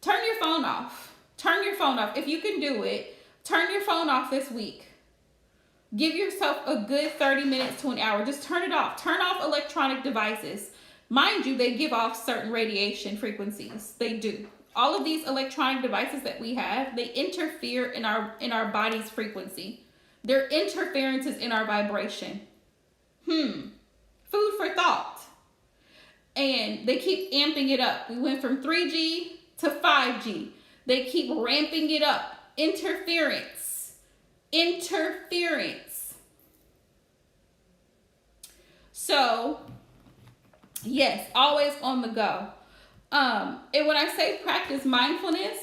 turn your phone off. Turn your phone off. If you can do it, turn your phone off this week. Give yourself a good 30 minutes to an hour. Just turn it off. Turn off electronic devices. Mind you, they give off certain radiation frequencies. They do. All of these electronic devices that we have, they interfere in our body's frequency. They're interferences in our vibration. Food for thought. And they keep amping it up. We went from 3G to 5G. They keep ramping it up. Interference. So, yes, always on the go. And when I say practice mindfulness,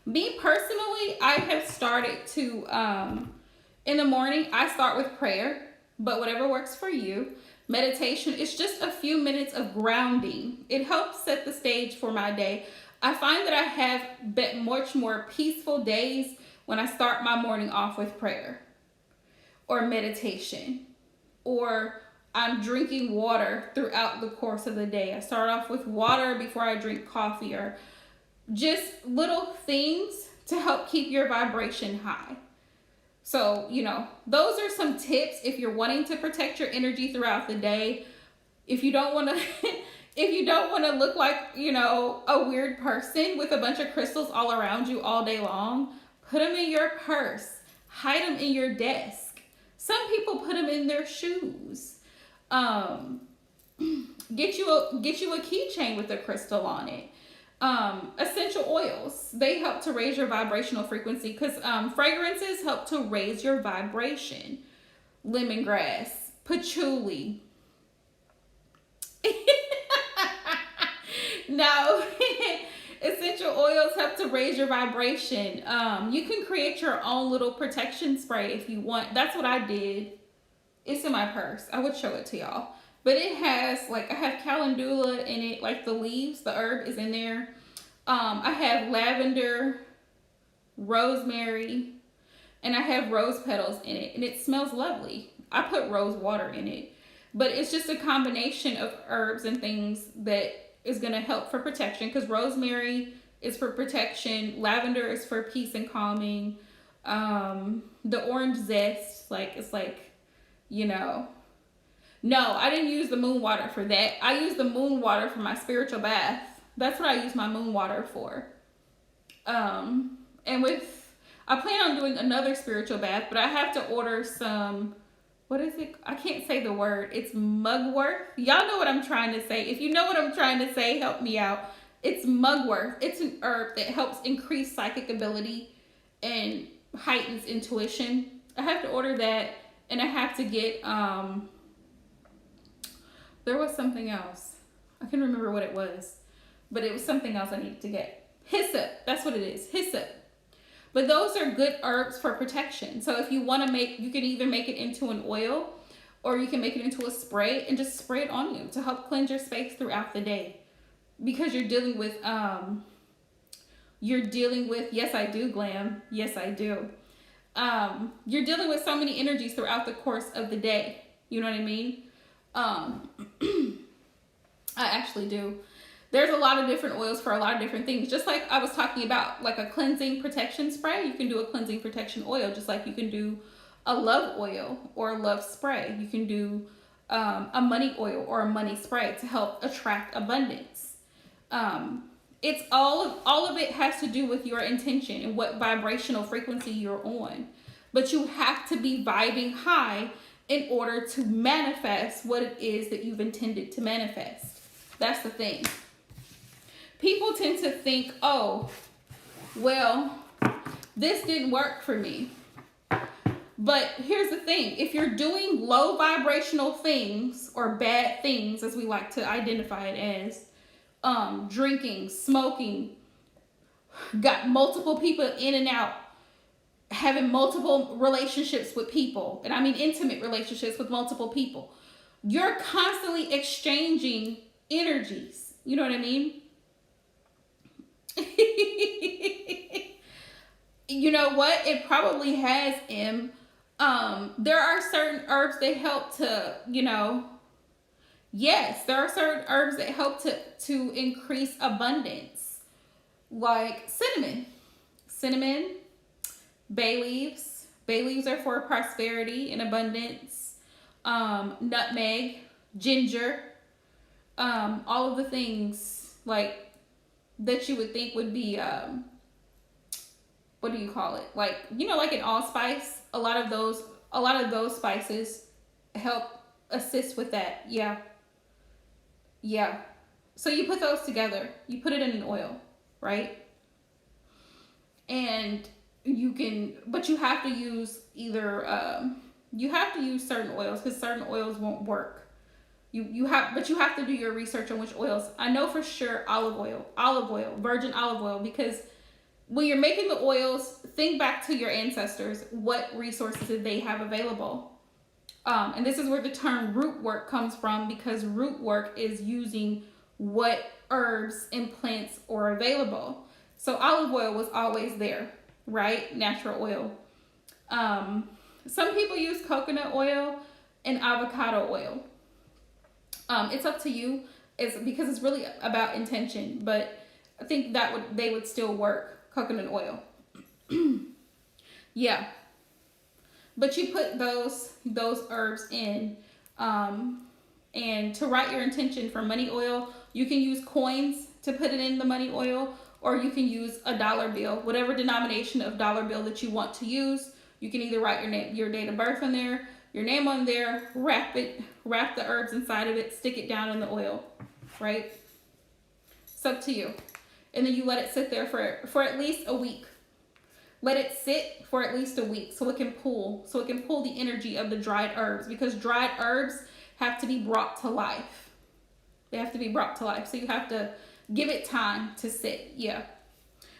me personally, I have started to, in the morning, I start with prayer, but whatever works for you. Meditation is just a few minutes of grounding. It helps set the stage for my day. I find that I have much more peaceful days when I start my morning off with prayer or meditation, or I'm drinking water throughout the course of the day. I start off with water before I drink coffee, or just little things to help keep your vibration high. So, those are some tips if you're wanting to protect your energy throughout the day. If you don't want to if you don't want to look like, a weird person with a bunch of crystals all around you all day long, put them in your purse. Hide them in your desk. Some people put them in their shoes. Get you a keychain with a crystal on it. Essential oils, they help to raise your vibrational frequency because fragrances help to raise your vibration. Lemongrass, patchouli. No, essential oils help to raise your vibration. You can create your own little protection spray if you want. That's what I did. It's in my purse. I would show it to y'all. But it has, I have calendula in it, the leaves, the herb is in there. I have lavender, rosemary, and I have rose petals in it. And it smells lovely. I put rose water in it. But it's just a combination of herbs and things that is going to help for protection. Because rosemary is for protection. Lavender is for peace and calming. The orange zest, No, I didn't use the moon water for that. I used the moon water for my spiritual bath. That's what I use my moon water for. I plan on doing another spiritual bath, but I have to order some, what is it? I can't say the word. It's mugwort. Y'all know what I'm trying to say. If you know what I'm trying to say, help me out. It's mugwort. It's an herb that helps increase psychic ability and heightens intuition. I have to order that, and I have to get, there was something else. I can't remember what it was, but it was something else I needed to get. Hyssop, that's what it is, hyssop. But those are good herbs for protection. So if you want to you can either make it into an oil or you can make it into a spray and just spray it on you to help cleanse your space throughout the day. Because you're dealing with, yes, I do, Glam. Yes, I do. You're dealing with so many energies throughout the course of the day. You know what I mean? I actually do. There's a lot of different oils for a lot of different things. Just like I was talking about, like a cleansing protection spray, you can do a cleansing protection oil, just like you can do a love oil or a love spray. You can do a money oil or a money spray to help attract abundance. It's all of it has to do with your intention and what vibrational frequency you're on. But you have to be vibing high in order to manifest what it is that you've intended to manifest. That's the thing. People tend to think, oh, well, this didn't work for me. But here's the thing. If you're doing low vibrational things or bad things, as we like to identify it as, drinking, smoking, got multiple people in and out, having multiple relationships with people, and I mean intimate relationships with multiple people, you're constantly exchanging energies. You know what I mean? You know what? It probably has there are certain herbs that help to, yes, there are certain herbs that help to increase abundance. Like cinnamon, bay leaves. Bay leaves are for prosperity and abundance. Nutmeg, ginger, all of the things that you would think would be, what do you call it? Like in allspice, a lot of those spices help assist with that. Yeah. So you put those together, you put it in an oil, right? And but you have to use you have to use certain oils because certain oils won't work. But you have to do your research on which oils. I know for sure olive oil, virgin olive oil, because when you're making the oils, think back to your ancestors. What resources did they have available? And this is where the term root work comes from, because root work is using what herbs and plants are available. So olive oil was always there, right? Natural oil. Some people use coconut oil and avocado oil. It's up to you. It's because it's really about intention, but I think they would still work. Coconut oil. Yeah. But you put those herbs in. And to write your intention for money oil, you can use coins to put it in the money oil, or you can use a dollar bill, whatever denomination of dollar bill that you want to use. You can either write your name, your date of birth on there, your name on there, wrap the herbs inside of it, stick it down in the oil, right? It's up to you. And then you let it sit there for at least a week. Let it sit for at least a week so it can pull the energy of the dried herbs, because dried herbs have to be brought to life. They have to be brought to life. So you have to give it time to sit. Yeah.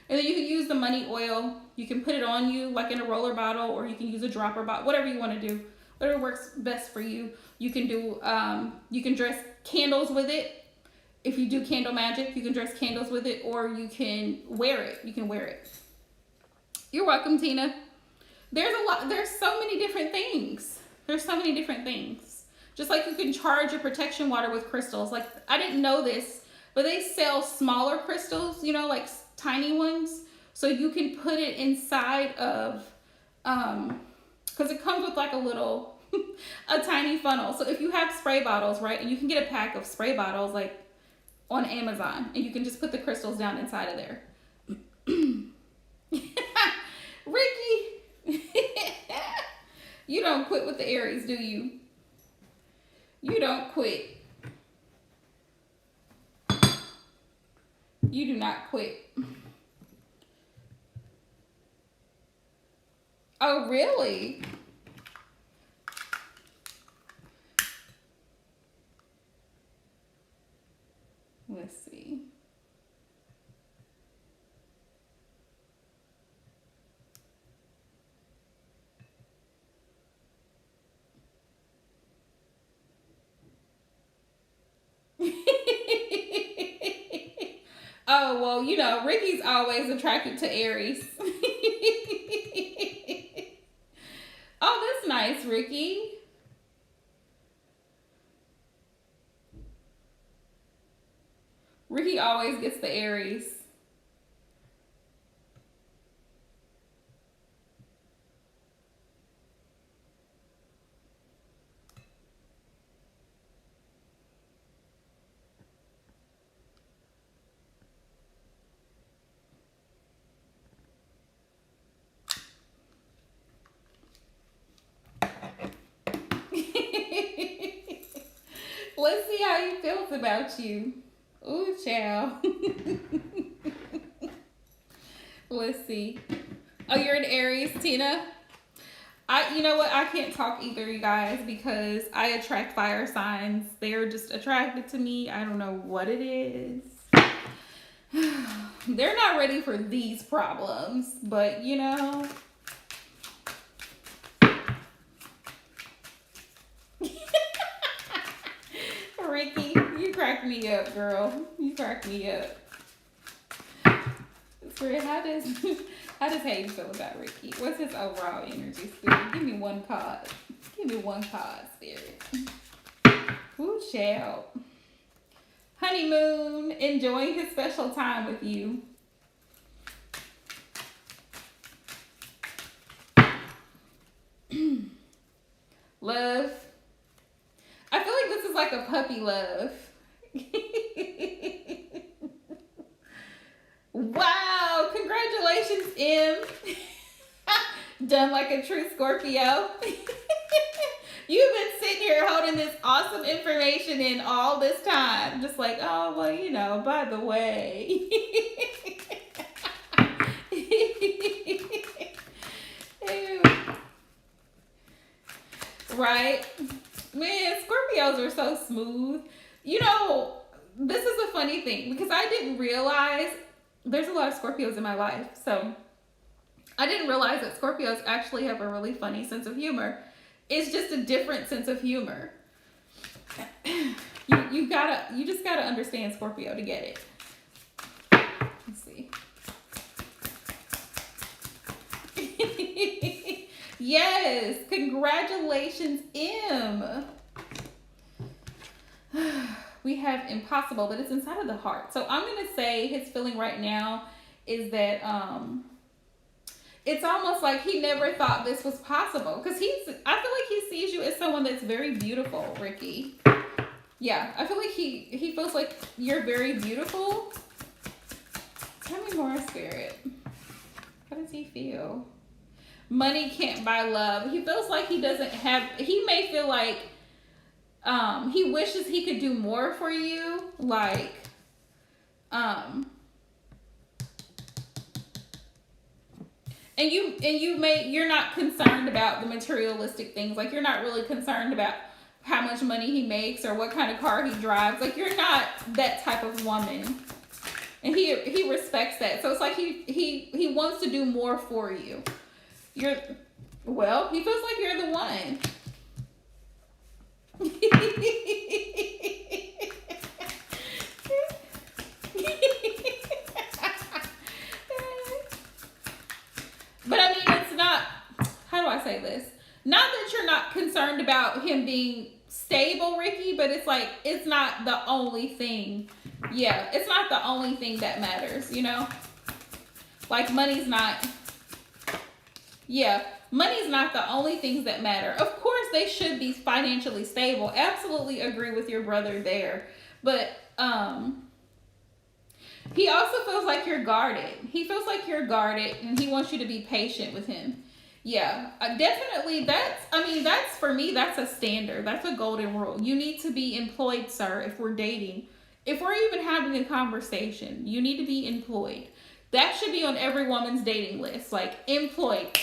And then you can use the money oil. You can put it on you like in a roller bottle, or you can use a dropper bottle, whatever you want to do, whatever works best for you. You can do, you can dress candles with it. If you do candle magic, you can dress candles with it, or you can wear it. You can wear it. You're welcome, Tina. There's so many different things. Just like you can charge your protection water with crystals. Like, I didn't know this, but they sell smaller crystals, you know, like tiny ones. So you can put it inside of, because it comes with like a little, a tiny funnel. So if you have spray bottles, right, and you can get a pack of spray bottles like on Amazon, and you can just put the crystals down inside of there. Ricky, you don't quit with the Aries, do you? You don't quit. You do not quit. Oh, really? Let's see. Oh, well, you know, Ricky's always attracted to Aries. Oh, that's nice, Ricky. Ricky always gets the Aries. Let's see how he feels about you. Ooh, child. Let's see. Oh, you're an Aries, Tina? You know what? I can't talk either, you guys, because I attract fire signs. They're just attracted to me. I don't know what it is. They're not ready for these problems, but you know. Ricky, you crack me up, girl. You crack me up. How does Hayden feel about Ricky? What's his overall energy, Spirit? Give me one card. Give me one card, Spirit. Ooh, child. Honeymoon, enjoying his special time with you. Love. I feel like this is like a puppy love. Wow, congratulations, M. Done like a true Scorpio. You've been sitting here holding this awesome information in all this time. Just like, oh, well, you know, by the way. Right? Man, Scorpios are so smooth. You know, this is a funny thing because I didn't realize there's a lot of Scorpios in my life. So I didn't realize that Scorpios actually have a really funny sense of humor. It's just a different sense of humor. You just gotta understand Scorpio to get it. Let's see. Yes, congratulations, M. We have impossible, but it's inside of the heart. So I'm gonna say his feeling right now is that It's almost like he never thought this was possible. Because I feel like he sees you as someone that's very beautiful, Ricky. Yeah, I feel like he feels like you're very beautiful. Tell me more, Spirit. How does he feel? Money can't buy love. He feels like he doesn't have, he may feel like he wishes he could do more for you. Like, and you're not concerned about the materialistic things. Like, you're not really concerned about how much money he makes or what kind of car he drives. Like, you're not that type of woman. And he respects that. So it's like he wants to do more for you. He feels like you're the one. But I mean, it's not, how do I say this? Not that you're not concerned about him being stable, Ricky, but it's like, it's not the only thing. Yeah, it's not the only thing that matters, you know? Like, money's not the only things that matter. Of course, they should be financially stable. Absolutely agree with your brother there. But, he also feels like you're guarded. He feels like you're guarded, and he wants you to be patient with him. Yeah, definitely. That's for me, that's a standard. That's a golden rule. You need to be employed, sir, if we're dating. If we're even having a conversation, you need to be employed. That should be on every woman's dating list. Like, employed.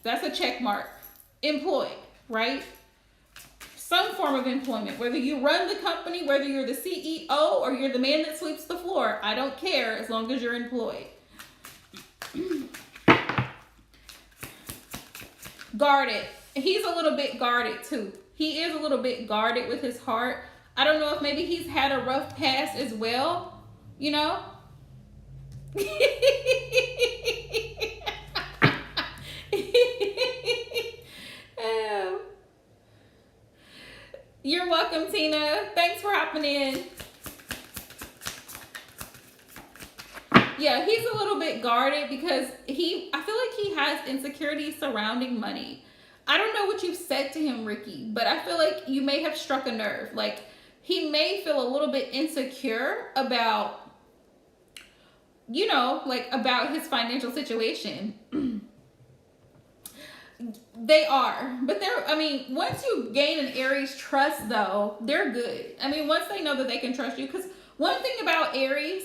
That's a check mark. Employed, right? Some form of employment. Whether you run the company, whether you're the CEO, or you're the man that sweeps the floor, I don't care as long as you're employed. Guarded. He's a little bit guarded too. He is a little bit guarded with his heart. I don't know if maybe he's had a rough past as well, you know? You're welcome, Tina. Thanks for hopping in. Yeah, he's a little bit guarded because I feel like he has insecurities surrounding money. I don't know what you've said to him, Ricky, but I feel like you may have struck a nerve. Like, he may feel a little bit insecure about, you know, like, about his financial situation. They are. But once you gain an Aries trust, though, they're good. I mean, once they know that they can trust you. Because one thing about Aries,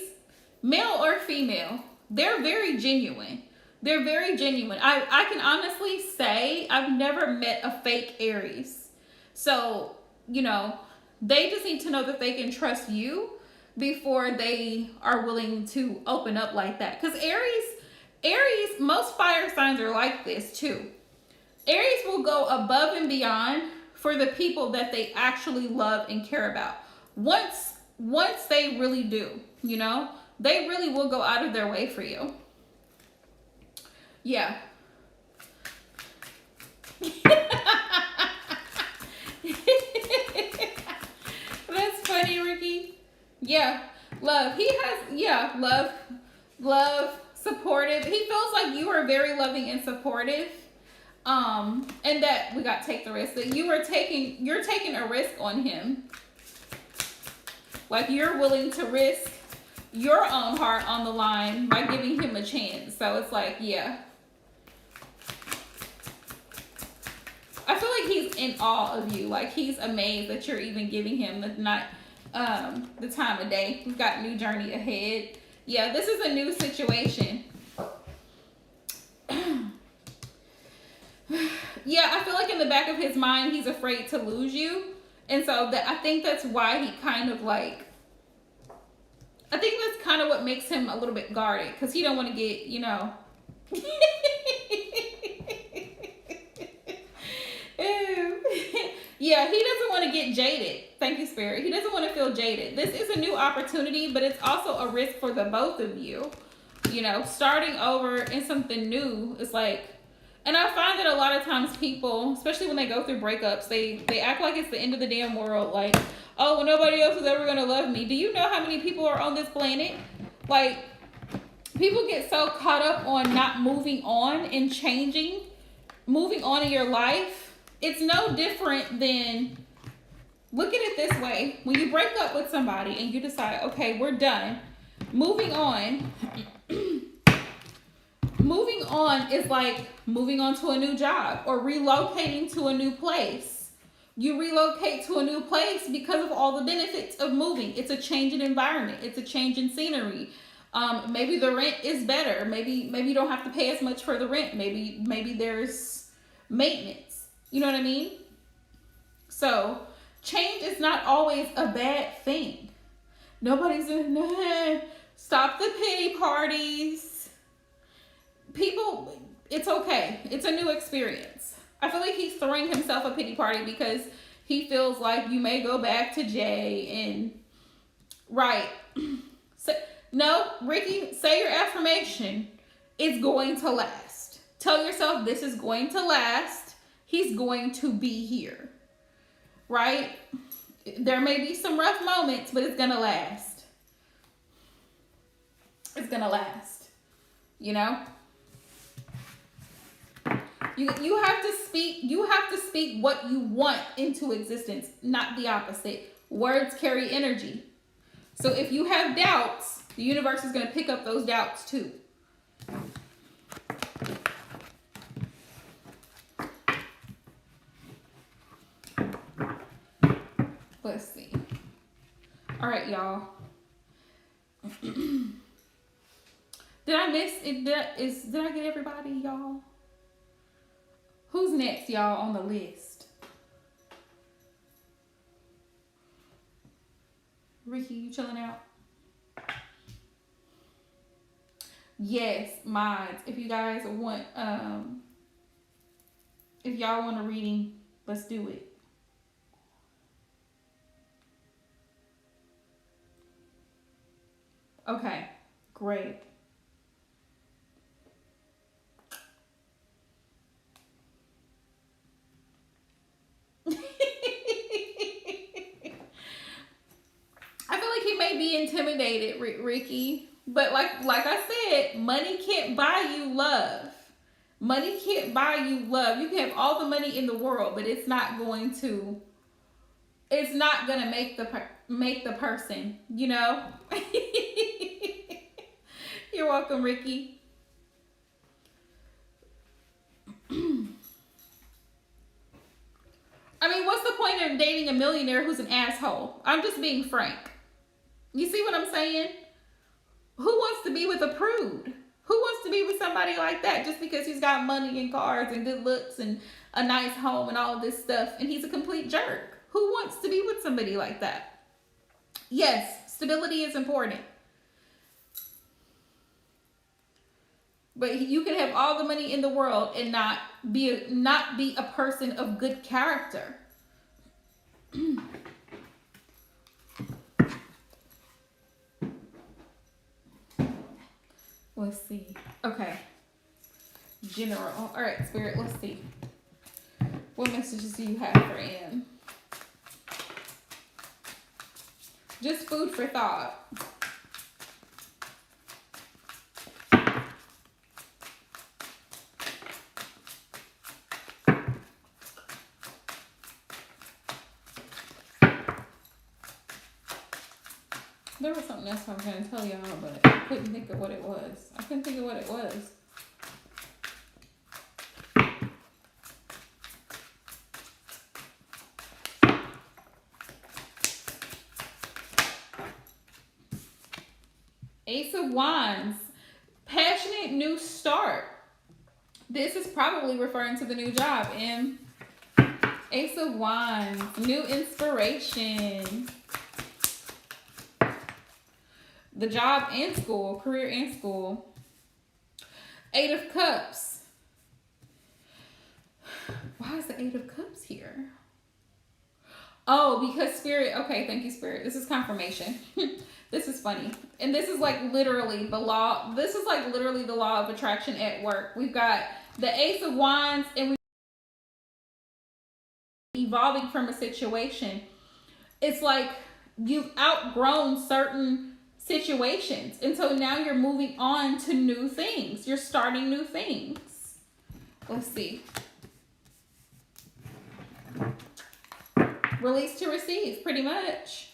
male or female, they're very genuine. They're very genuine. I can honestly say I've never met a fake Aries. So, you know, they just need to know that they can trust you before they are willing to open up like that. Because Aries, most fire signs are like this too. Aries will go above and beyond for the people that they actually love and care about. Once they really do, you know, they really will go out of their way for you. Yeah. That's funny, Ricky. Yeah. Love. He has, love, supportive. He feels like you are very loving and supportive. And that we got to take the risk, that you're taking a risk on him. Like, you're willing to risk your own heart on the line by giving him a chance. So it's like, yeah. I feel like he's in awe of you. Like, he's amazed that you're even giving him the time of day. We've got a new journey ahead. Yeah, this is a new situation. Yeah, I feel like in the back of his mind, he's afraid to lose you. And so I think that's why he kind of like, I think that's kind of what makes him a little bit guarded. Because he don't want to get, you know. Yeah, he doesn't want to get jaded. Thank you, Spirit. He doesn't want to feel jaded. This is a new opportunity, but it's also a risk for the both of you. You know, starting over in something new is like, and I find that a lot of times people, especially when they go through breakups, they act like it's the end of the damn world. Like, oh, well, nobody else is ever going to love me. Do you know how many people are on this planet? Like, people get so caught up on not moving on and changing, moving on in your life. It's no different than, look at it this way. When you break up with somebody and you decide, okay, we're done, moving on. Moving on is like moving on to a new job or relocating to a new place. You relocate to a new place because of all the benefits of moving. It's a change in environment. It's a change in scenery. Maybe the rent is better. Maybe you don't have to pay as much for the rent. Maybe there's maintenance. You know what I mean? So change is not always a bad thing. Nobody's stop the pity parties. People, it's okay. It's a new experience. I feel like he's throwing himself a pity party because he feels like you may go back to Jay and right. So, no, Ricky, say your affirmation. It's going to last. Tell yourself this is going to last. He's going to be here. Right? There may be some rough moments, but it's going to last. It's going to last. You know? You have to speak what you want into existence, not the opposite. Words carry energy. So if you have doubts, the universe is going to pick up those doubts too. Let's see. All right, y'all. Did I miss it? Did I get everybody, y'all? Who's next, y'all, on the list? Ricky, you chilling out? Yes, mods. If you guys want, if y'all want a reading, let's do it. Okay, great. I feel like he may be intimidated, Ricky. But like I said, money can't buy you love. Money can't buy you love. You can have all the money in the world, but it's not going to make the person, you know? You're welcome, Ricky. I mean, what's the point of dating a millionaire who's an asshole? I'm just being frank. You see what I'm saying? Who wants to be with a prude? Who wants to be with somebody like that just because he's got money and cars and good looks and a nice home and all of this stuff and he's a complete jerk? Who wants to be with somebody like that? Yes, stability is important. But you can have all the money in the world and not be a person of good character. Let's see. Okay. General. All right, Spirit, let's see. What messages do you have for Anne? Just food for thought. There was something else I was going to tell y'all, but I couldn't think of what it was. Ace of Wands. Passionate new start. This is probably referring to the new job. And Ace of Wands. New inspiration. The job and school, career and school. Eight of Cups. Why is the Eight of Cups here? Oh, because Spirit, okay, thank you, Spirit. This is confirmation. This is funny. And this is like literally the law. This is like literally the law of attraction at work. We've got the Ace of Wands and we're evolving from a situation. It's like you've outgrown certain situations. And so now you're moving on to new things. You're starting new things. Let's see. Release to receive, pretty much.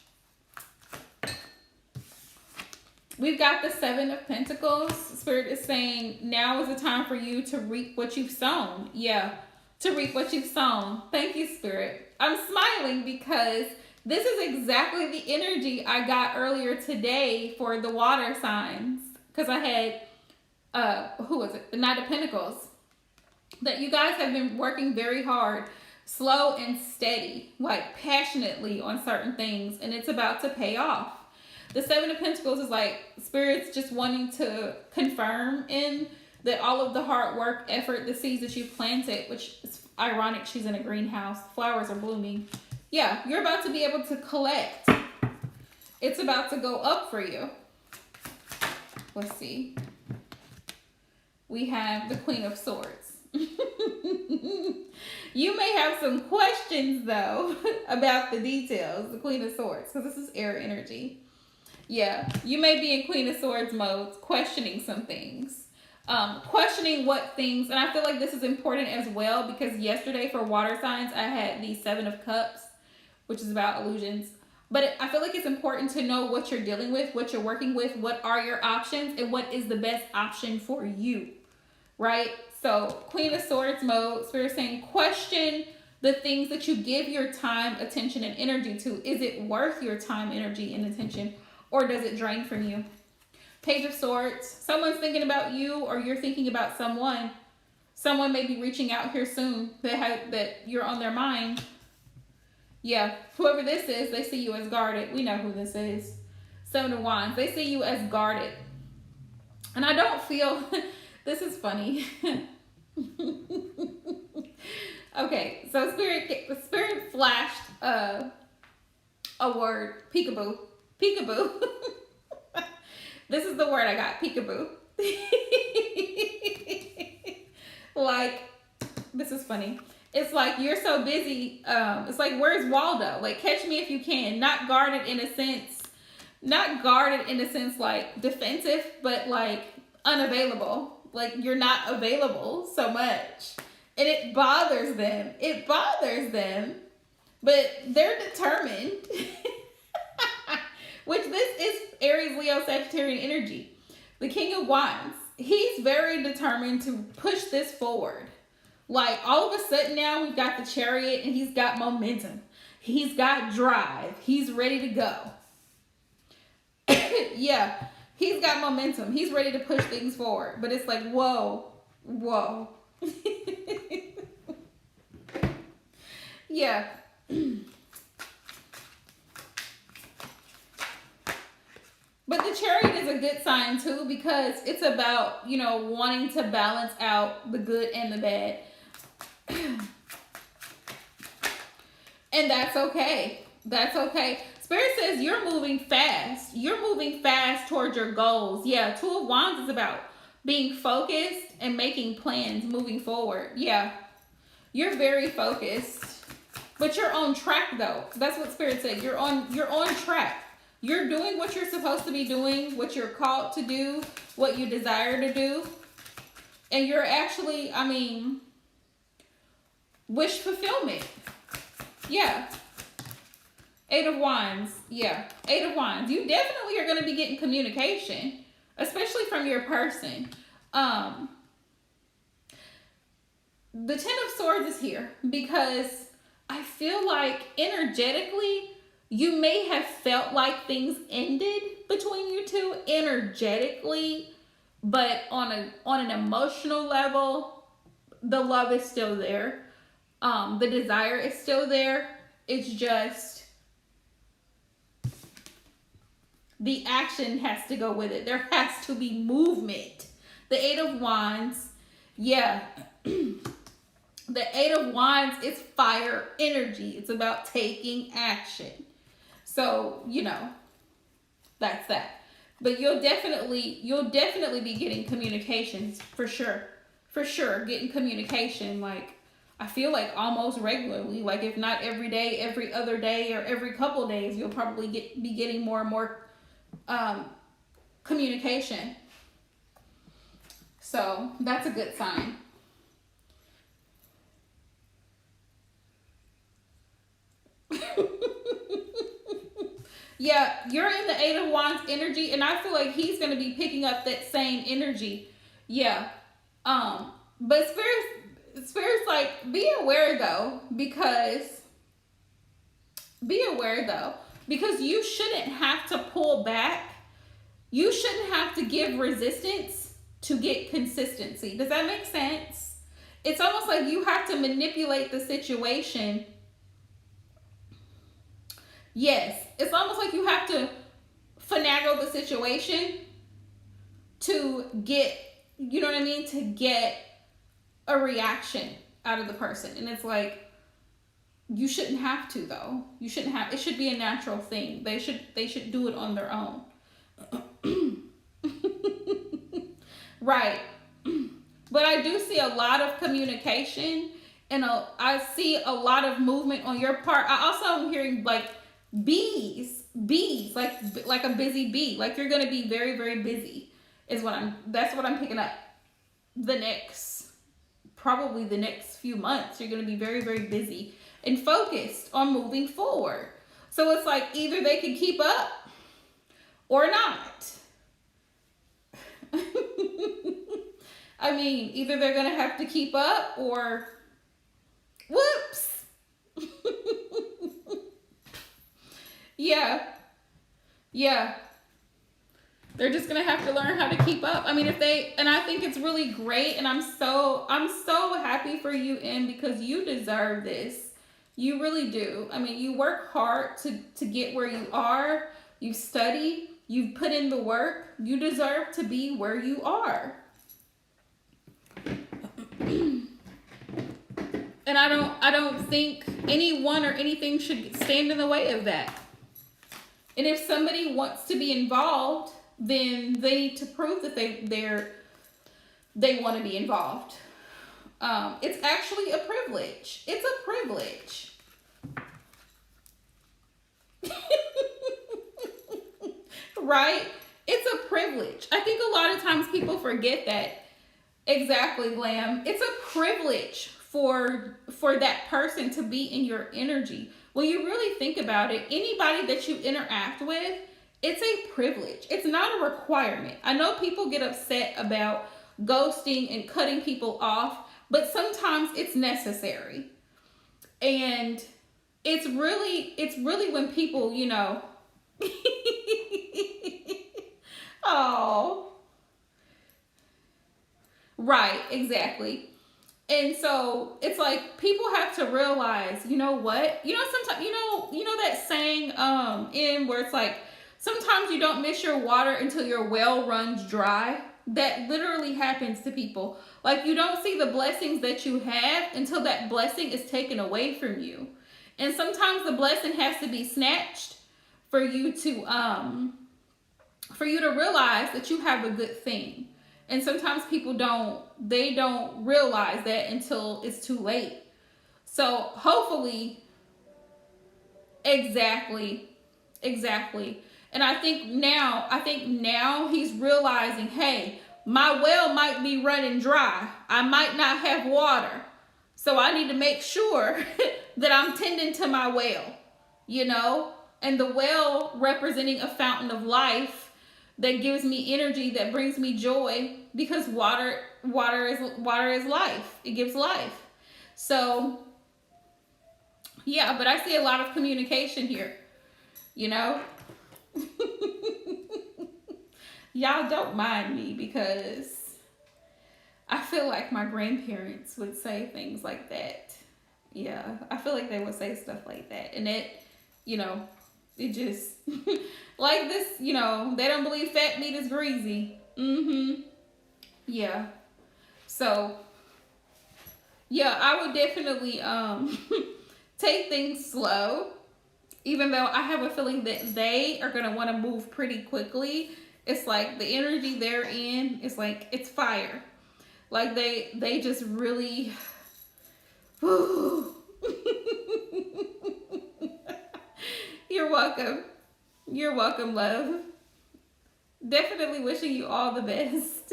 We've got the Seven of Pentacles. Spirit is saying now is the time for you to reap what you've sown. Yeah, to reap what you've sown. Thank you, Spirit. I'm smiling because this is exactly the energy I got earlier today for the water signs. Because I had, who was it? The Knight of Pentacles. That you guys have been working very hard, slow and steady, like passionately on certain things. And it's about to pay off. The Seven of Pentacles is like Spirit's just wanting to confirm in that all of the hard work, effort, the seeds that you've planted, which is ironic, she's in a greenhouse, flowers are blooming. Yeah, you're about to be able to collect. It's about to go up for you. Let's see. We have the Queen of Swords. You may have some questions though about the details, the Queen of Swords, because this is air energy. Yeah, you may be in Queen of Swords mode, questioning some things. Questioning what things, and I feel like this is important as well because yesterday for water signs, I had the Seven of Cups, which is about illusions. But I feel like it's important to know what you're dealing with, what you're working with, what are your options, and what is the best option for you, right? So Queen of Swords mode, Spirit saying question the things that you give your time, attention, and energy to. Is it worth your time, energy, and attention, or does it drain from you? Page of Swords, someone's thinking about you or you're thinking about someone. Someone may be reaching out here soon that you're on their mind. Yeah, whoever this is, they see you as guarded. We know who this is. Seven of Wands, they see you as guarded. And I don't feel, this is funny. Okay, so Spirit flashed a word, peekaboo. Peekaboo. This is the word I got, peekaboo. Like, this is funny. It's like you're so busy. It's like, where's Waldo? Like, catch me if you can. Not guarded in a sense like defensive, but like unavailable. Like you're not available so much. And it bothers them. But they're determined. Which this is Aries, Leo, Sagittarian energy. The King of Wands, he's very determined to push this forward. Like all of a sudden now we've got the Chariot and he's got momentum. He's got drive. He's ready to go. Yeah, he's got momentum. He's ready to push things forward. But it's like, whoa. Yeah. But the Chariot is a good sign too because it's about, wanting to balance out the good and the bad. And that's okay. Spirit says you're moving fast. You're moving fast towards your goals. Yeah, Two of Wands is about being focused and making plans moving forward. Yeah, you're very focused. But you're on track though. That's what Spirit said. You're on track. You're doing what you're supposed to be doing, what you're called to do, what you desire to do. And you're actually, wish fulfillment. Yeah. Eight of Wands. Yeah. Eight of Wands. You definitely are going to be getting communication, especially from your person. The Ten of Swords is here because I feel like energetically, you may have felt like things ended between you two energetically, but on an emotional level, the love is still there. The desire is still there. It's just the action has to go with it. There has to be movement. The Eight of Wands, yeah. The Eight of Wands is fire energy. It's about taking action. So, that's that. But you'll definitely be getting communications for sure. For sure, getting communication. Like, I feel like almost regularly. Like, if not every day, every other day, or every couple days, you'll probably be getting more and more communication. So that's a good sign. Yeah, you're in the Eight of Wands energy, and I feel like he's going to be picking up that same energy. Yeah. But Spirit's like, be aware though, because you shouldn't have to pull back. You shouldn't have to give resistance to get consistency. Does that make sense? It's almost like you have to manipulate the situation. Yes, it's almost like you have to finagle the situation to get, you know what I mean, to get a reaction out of the person. And it's like, you shouldn't have to though. You shouldn't have, it should be a natural thing. They should do it on their own. Right. But I do see a lot of communication, and I see a lot of movement on your part. I also am hearing like bees, like a busy bee. Like you're going to be very, very busy that's what I'm picking up. Probably the next few months, you're going to be very, very busy and focused on moving forward. So it's like either they can keep up or not. I mean, either they're going to have to keep up or whoops. Yeah. They're just going to have to learn how to keep up. I mean, and I think it's really great, and I'm so happy for you, Em, because you deserve this. You really do. I mean, you work hard to get where you are. You study, you've put in the work. You deserve to be where you are. And I don't think anyone or anything should stand in the way of that. And if somebody wants to be involved, then they need to prove that they want to be involved. It's actually a privilege. It's a privilege. Right? It's a privilege. I think a lot of times people forget that. Exactly, Glam. It's a privilege for that person to be in your energy. When you really think about it, anybody that you interact with, it's a privilege. It's not a requirement. I know people get upset about ghosting and cutting people off, but sometimes it's necessary. And it's really when people, you know, oh, right, exactly. And so it's like people have to realize, you know what? You know, sometimes you know that saying in where it's like sometimes you don't miss your water until your well runs dry. That literally happens to people. Like you don't see the blessings that you have until that blessing is taken away from you. And sometimes the blessing has to be snatched for you to realize that you have a good thing. And sometimes people don't realize that until it's too late. So hopefully, exactly. And I think now he's realizing, hey, my well might be running dry. I might not have water. So I need to make sure that I'm tending to my well, you know? And the well representing a fountain of life that gives me energy, that brings me joy, because water is life. It gives life. So yeah, but I see a lot of communication here, you know. Y'all don't mind me because I feel like my grandparents would say things like that. Yeah, I feel like they would say stuff like that, and it, you know, it just like this, you know, they don't believe fat meat is greasy. Yeah. So yeah, I would definitely take things slow, even though I have a feeling that they are gonna want to move pretty quickly. It's like the energy they're in, it's like it's fire. Like they just really You're welcome. You're welcome, love. Definitely wishing you all the best.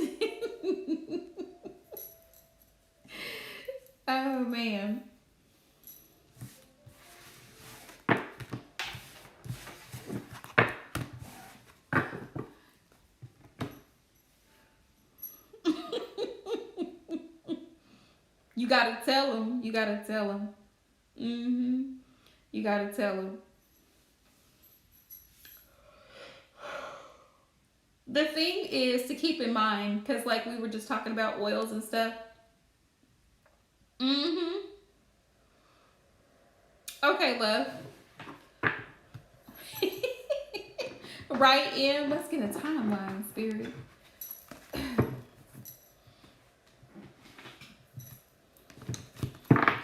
Oh man. You gotta tell them. You gotta tell them. You gotta tell them. The thing is to keep in mind, because like we were just talking about oils and stuff. Okay, love. Right in. Let's get a timeline, spirit.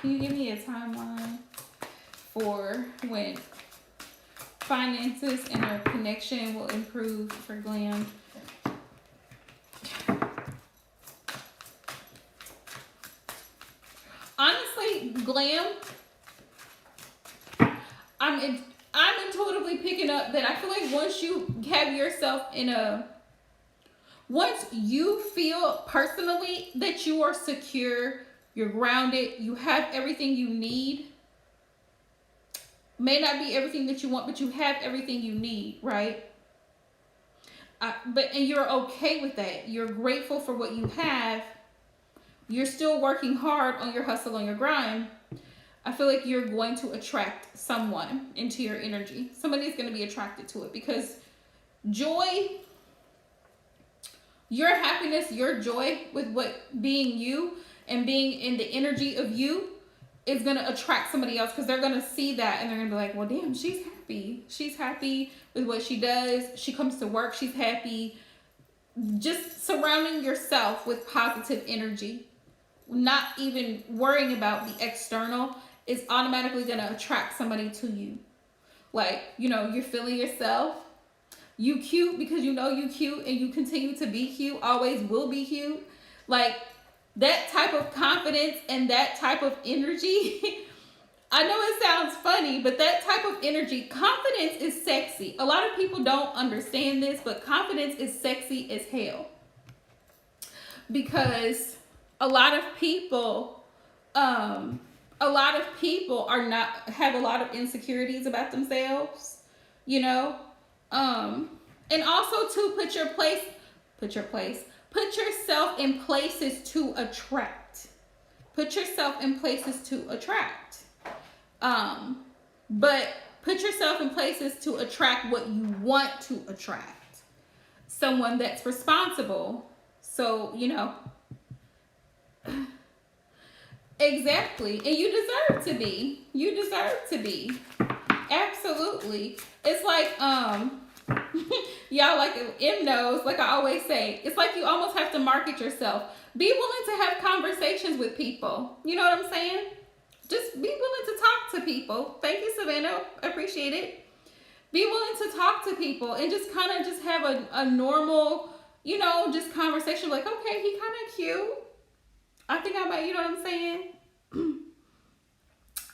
Can you give me a timeline for when finances and our connection will improve for Glam? Honestly, Glam, I'm intuitively picking up that I feel like once you have yourself once you feel personally that you are secure, you're grounded, you have everything you need. May not be everything that you want, but you have everything you need, right? And you're okay with that. You're grateful for what you have. You're still working hard on your hustle, on your grind. I feel like you're going to attract someone into your energy. Somebody's going to be attracted to it because joy, your happiness, your joy with what being you and being in the energy of you is going to attract somebody else because they're going to see that and they're going to be like, well, damn, she's happy. She's happy with what she does. She comes to work. She's happy. Just surrounding yourself with positive energy, not even worrying about the external, is automatically going to attract somebody to you. Like, you're feeling yourself. You cute because you know you cute and you continue to be cute, always will be cute. Like, that type of confidence and that type of energy, I know it sounds funny, but that type of energy, confidence is sexy. A lot of people don't understand this, but confidence is sexy as hell. Because a lot of people are have a lot of insecurities about themselves, and also to put yourself in places to attract. Put yourself in places to attract. But put yourself in places to attract what you want to attract. Someone that's responsible. So, exactly. And you deserve to be. You deserve to be. Absolutely. It's like, y'all, like M knows, like I always say, it's like you almost have to market yourself. Be willing to have conversations with people. You know what I'm saying? Just be willing to talk to people. Thank you, Savannah. Appreciate it. Be willing to talk to people and just kind of just have a normal, just conversation. Like, okay, he kind of cute. I think I might, you know what I'm saying?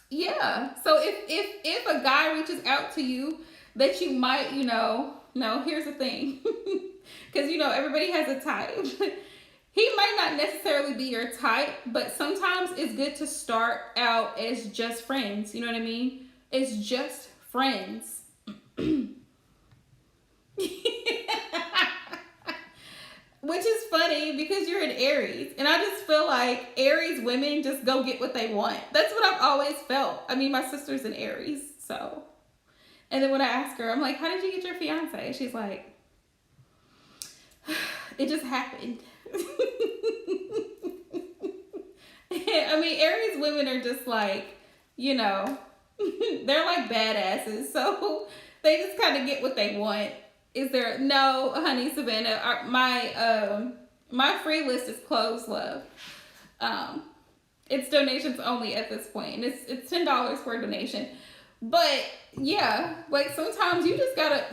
Yeah. So if a guy reaches out to you that you might, no, here's the thing. Because, everybody has a type. He might not necessarily be your type, but sometimes it's good to start out as just friends. You know what I mean? It's just friends. Which is funny because you're an Aries. And I just feel like Aries women just go get what they want. That's what I've always felt. I mean, my sister's an Aries, so. And then when I ask her, I'm like, how did you get your fiance? She's like, it just happened. I mean, Aries women are just like, they're like badasses. So they just kind of get what they want. Is there no, honey, Savannah? My free list is closed, love. It's donations only at this point, and it's $10 for a donation. But yeah, like sometimes you gotta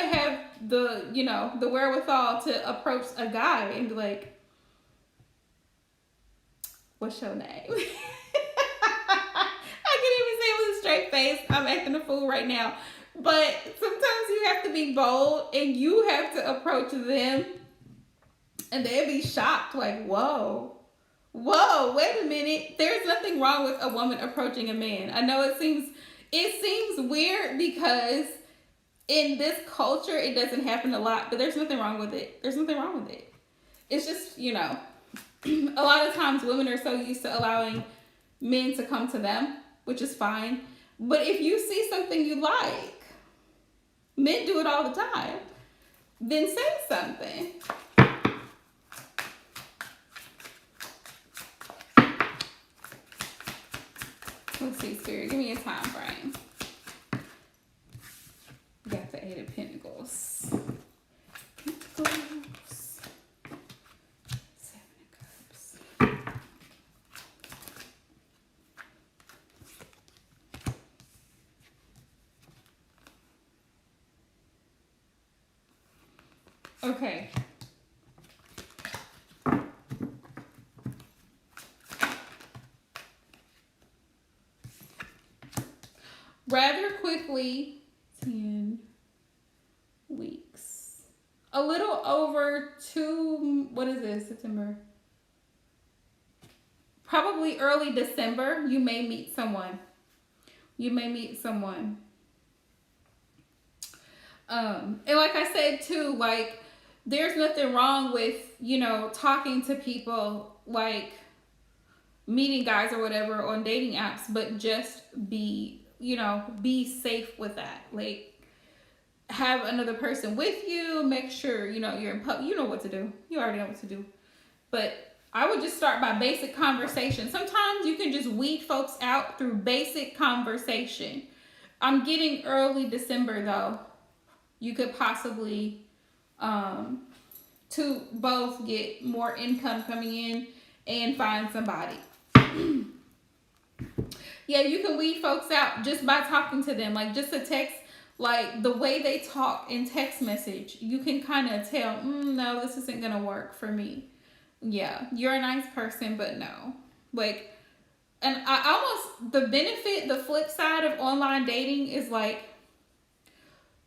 have the wherewithal to approach a guy and be like, what's your name? I can't even say it with a straight face. I'm acting a fool right now. But sometimes you have to be bold and you have to approach them and they'll be shocked, like, whoa, wait a minute. There's nothing wrong with a woman approaching a man. I know it seems weird because in this culture it doesn't happen a lot, but there's nothing wrong with it. There's nothing wrong with it. It's just, a lot of times women are so used to allowing men to come to them, which is fine. But if you see something you like, men do it all the time, then say something. Let's see, Spirit, give me a time frame. We got the Eight of Pentacles. Seven of Cups. Okay. Rather quickly, 10 weeks. A little over September? Probably early December, you may meet someone. And like I said too, like, there's nothing wrong with, talking to people, like meeting guys or whatever on dating apps, but just be safe with that. Like, have another person with you, make sure, you're in public, you know what to do. You already know what to do. But I would just start by basic conversation. Sometimes you can just weed folks out through basic conversation. I'm getting early December though. You could possibly, to both get more income coming in and find somebody. Yeah, you can weed folks out just by talking to them. Like, just a text, like the way they talk in text message, you can kind of tell, no, this isn't going to work for me. Yeah, you're a nice person, but no. Like, and the flip side of online dating is like,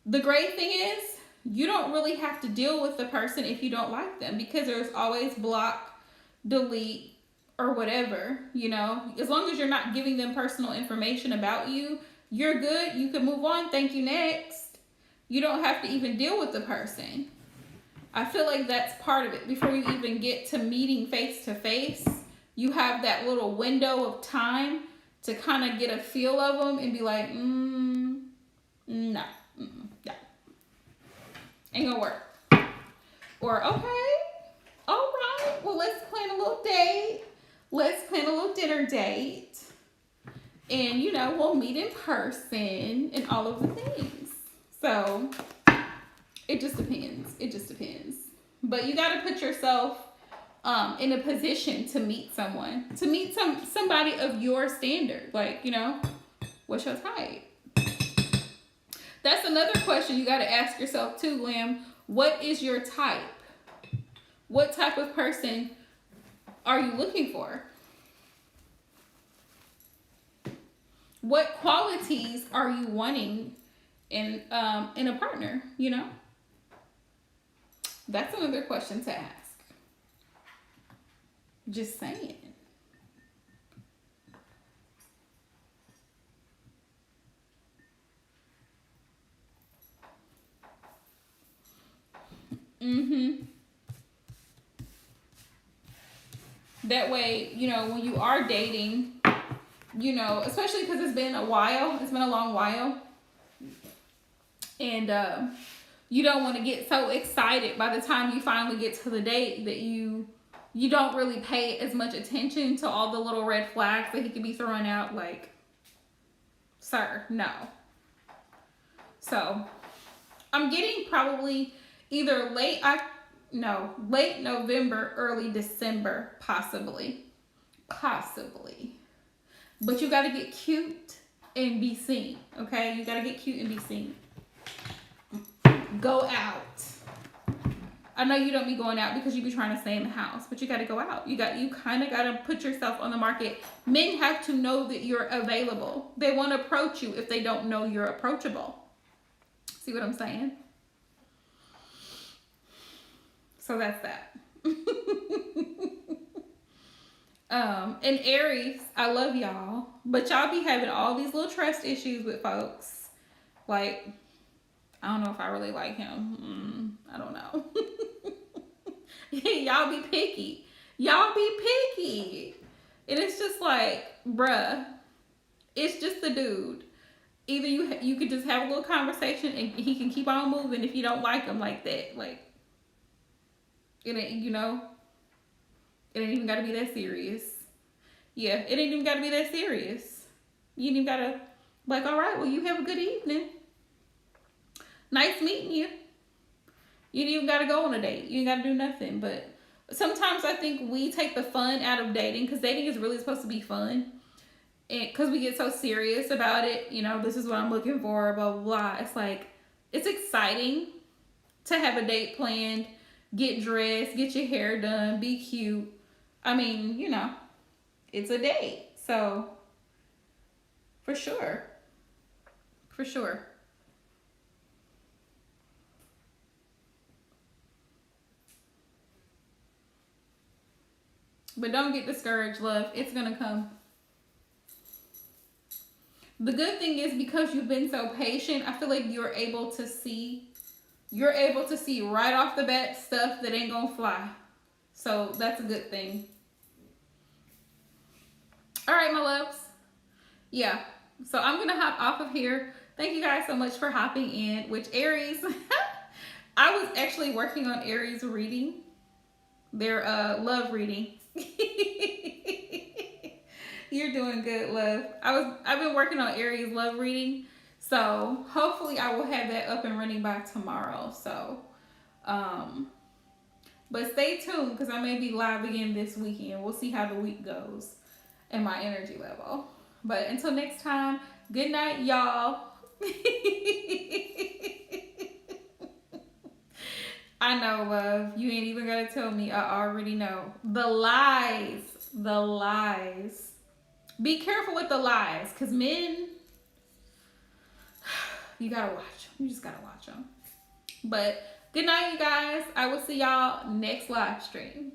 the great thing is, you don't really have to deal with the person if you don't like them, because there's always block, delete, or whatever, as long as you're not giving them personal information about you, you're good. You can move on. Thank you, next. You don't have to even deal with the person. I feel like that's part of it. Before you even get to meeting face to face, you have that little window of time to kind of get a feel of them and be like, no, ain't gonna work. Or, okay, all right, well, let's plan a little date. Let's plan a little dinner date. And, we'll meet in person and all of the things. So, it just depends. But you got to put yourself in a position to meet someone. To meet somebody of your standard. Like, what's your type? That's another question you got to ask yourself too, Lamb. What is your type? What type of person are you looking for? What qualities are you wanting in a partner? That's another question to ask. Just saying. That way, when you are dating, especially because it's been a long while. And you don't want to get so excited by the time you finally get to the date that you don't really pay as much attention to all the little red flags that he could be throwing out. Like, sir, no. So, I'm getting probably either late November, early December, possibly. But you got to get cute and be seen, okay? You got to get cute and be seen. Go out. I know you don't be going out because you be trying to stay in the house, but you got to go out. You kind of got to put yourself on the market. Men have to know that you're available. They won't approach you if they don't know you're approachable. See what I'm saying? So that's that. And Aries, I love y'all, but y'all be having all these little trust issues with folks. Like, I don't know if I really like him. I don't know. Y'all be picky. Y'all be picky. And it's just like, bruh, it's just the dude. Either you could just have a little conversation and he can keep on moving if you don't like him like that. Like, it ain't, you know, it ain't even gotta be that serious. Yeah, it ain't even gotta be that serious. You ain't even gotta, like, all right, well, you have a good evening. Nice meeting you. You ain't even gotta go on a date. You ain't gotta do nothing. But sometimes I think we take the fun out of dating, because dating is really supposed to be fun. And because we get so serious about it, you know, this is what I'm looking for, blah, blah, blah. It's like, it's exciting to have a date planned, get dressed, get your hair done, be cute. I mean, you know, it's a date. So, for sure. For sure. But don't get discouraged, love. It's going to come. The good thing is, because you've been so patient, I feel like you're able to see right off the bat stuff that ain't gonna fly. So that's a good thing. All right, my loves. Yeah. So I'm gonna hop off of here. Thank you guys so much for hopping in. Which Aries, I was actually working on Aries reading, their love reading. You're doing good, love. I've been working on Aries love reading, so hopefully I will have that up and running by tomorrow. So, but stay tuned, because I may be live again this weekend. We'll see how the week goes and my energy level. But until next time, good night, y'all. I know, love. You ain't even gonna tell me. I already know. The lies. The lies. Be careful with the lies, because men, you gotta watch them. You just gotta watch them. But good night, you guys. I will see y'all next live stream.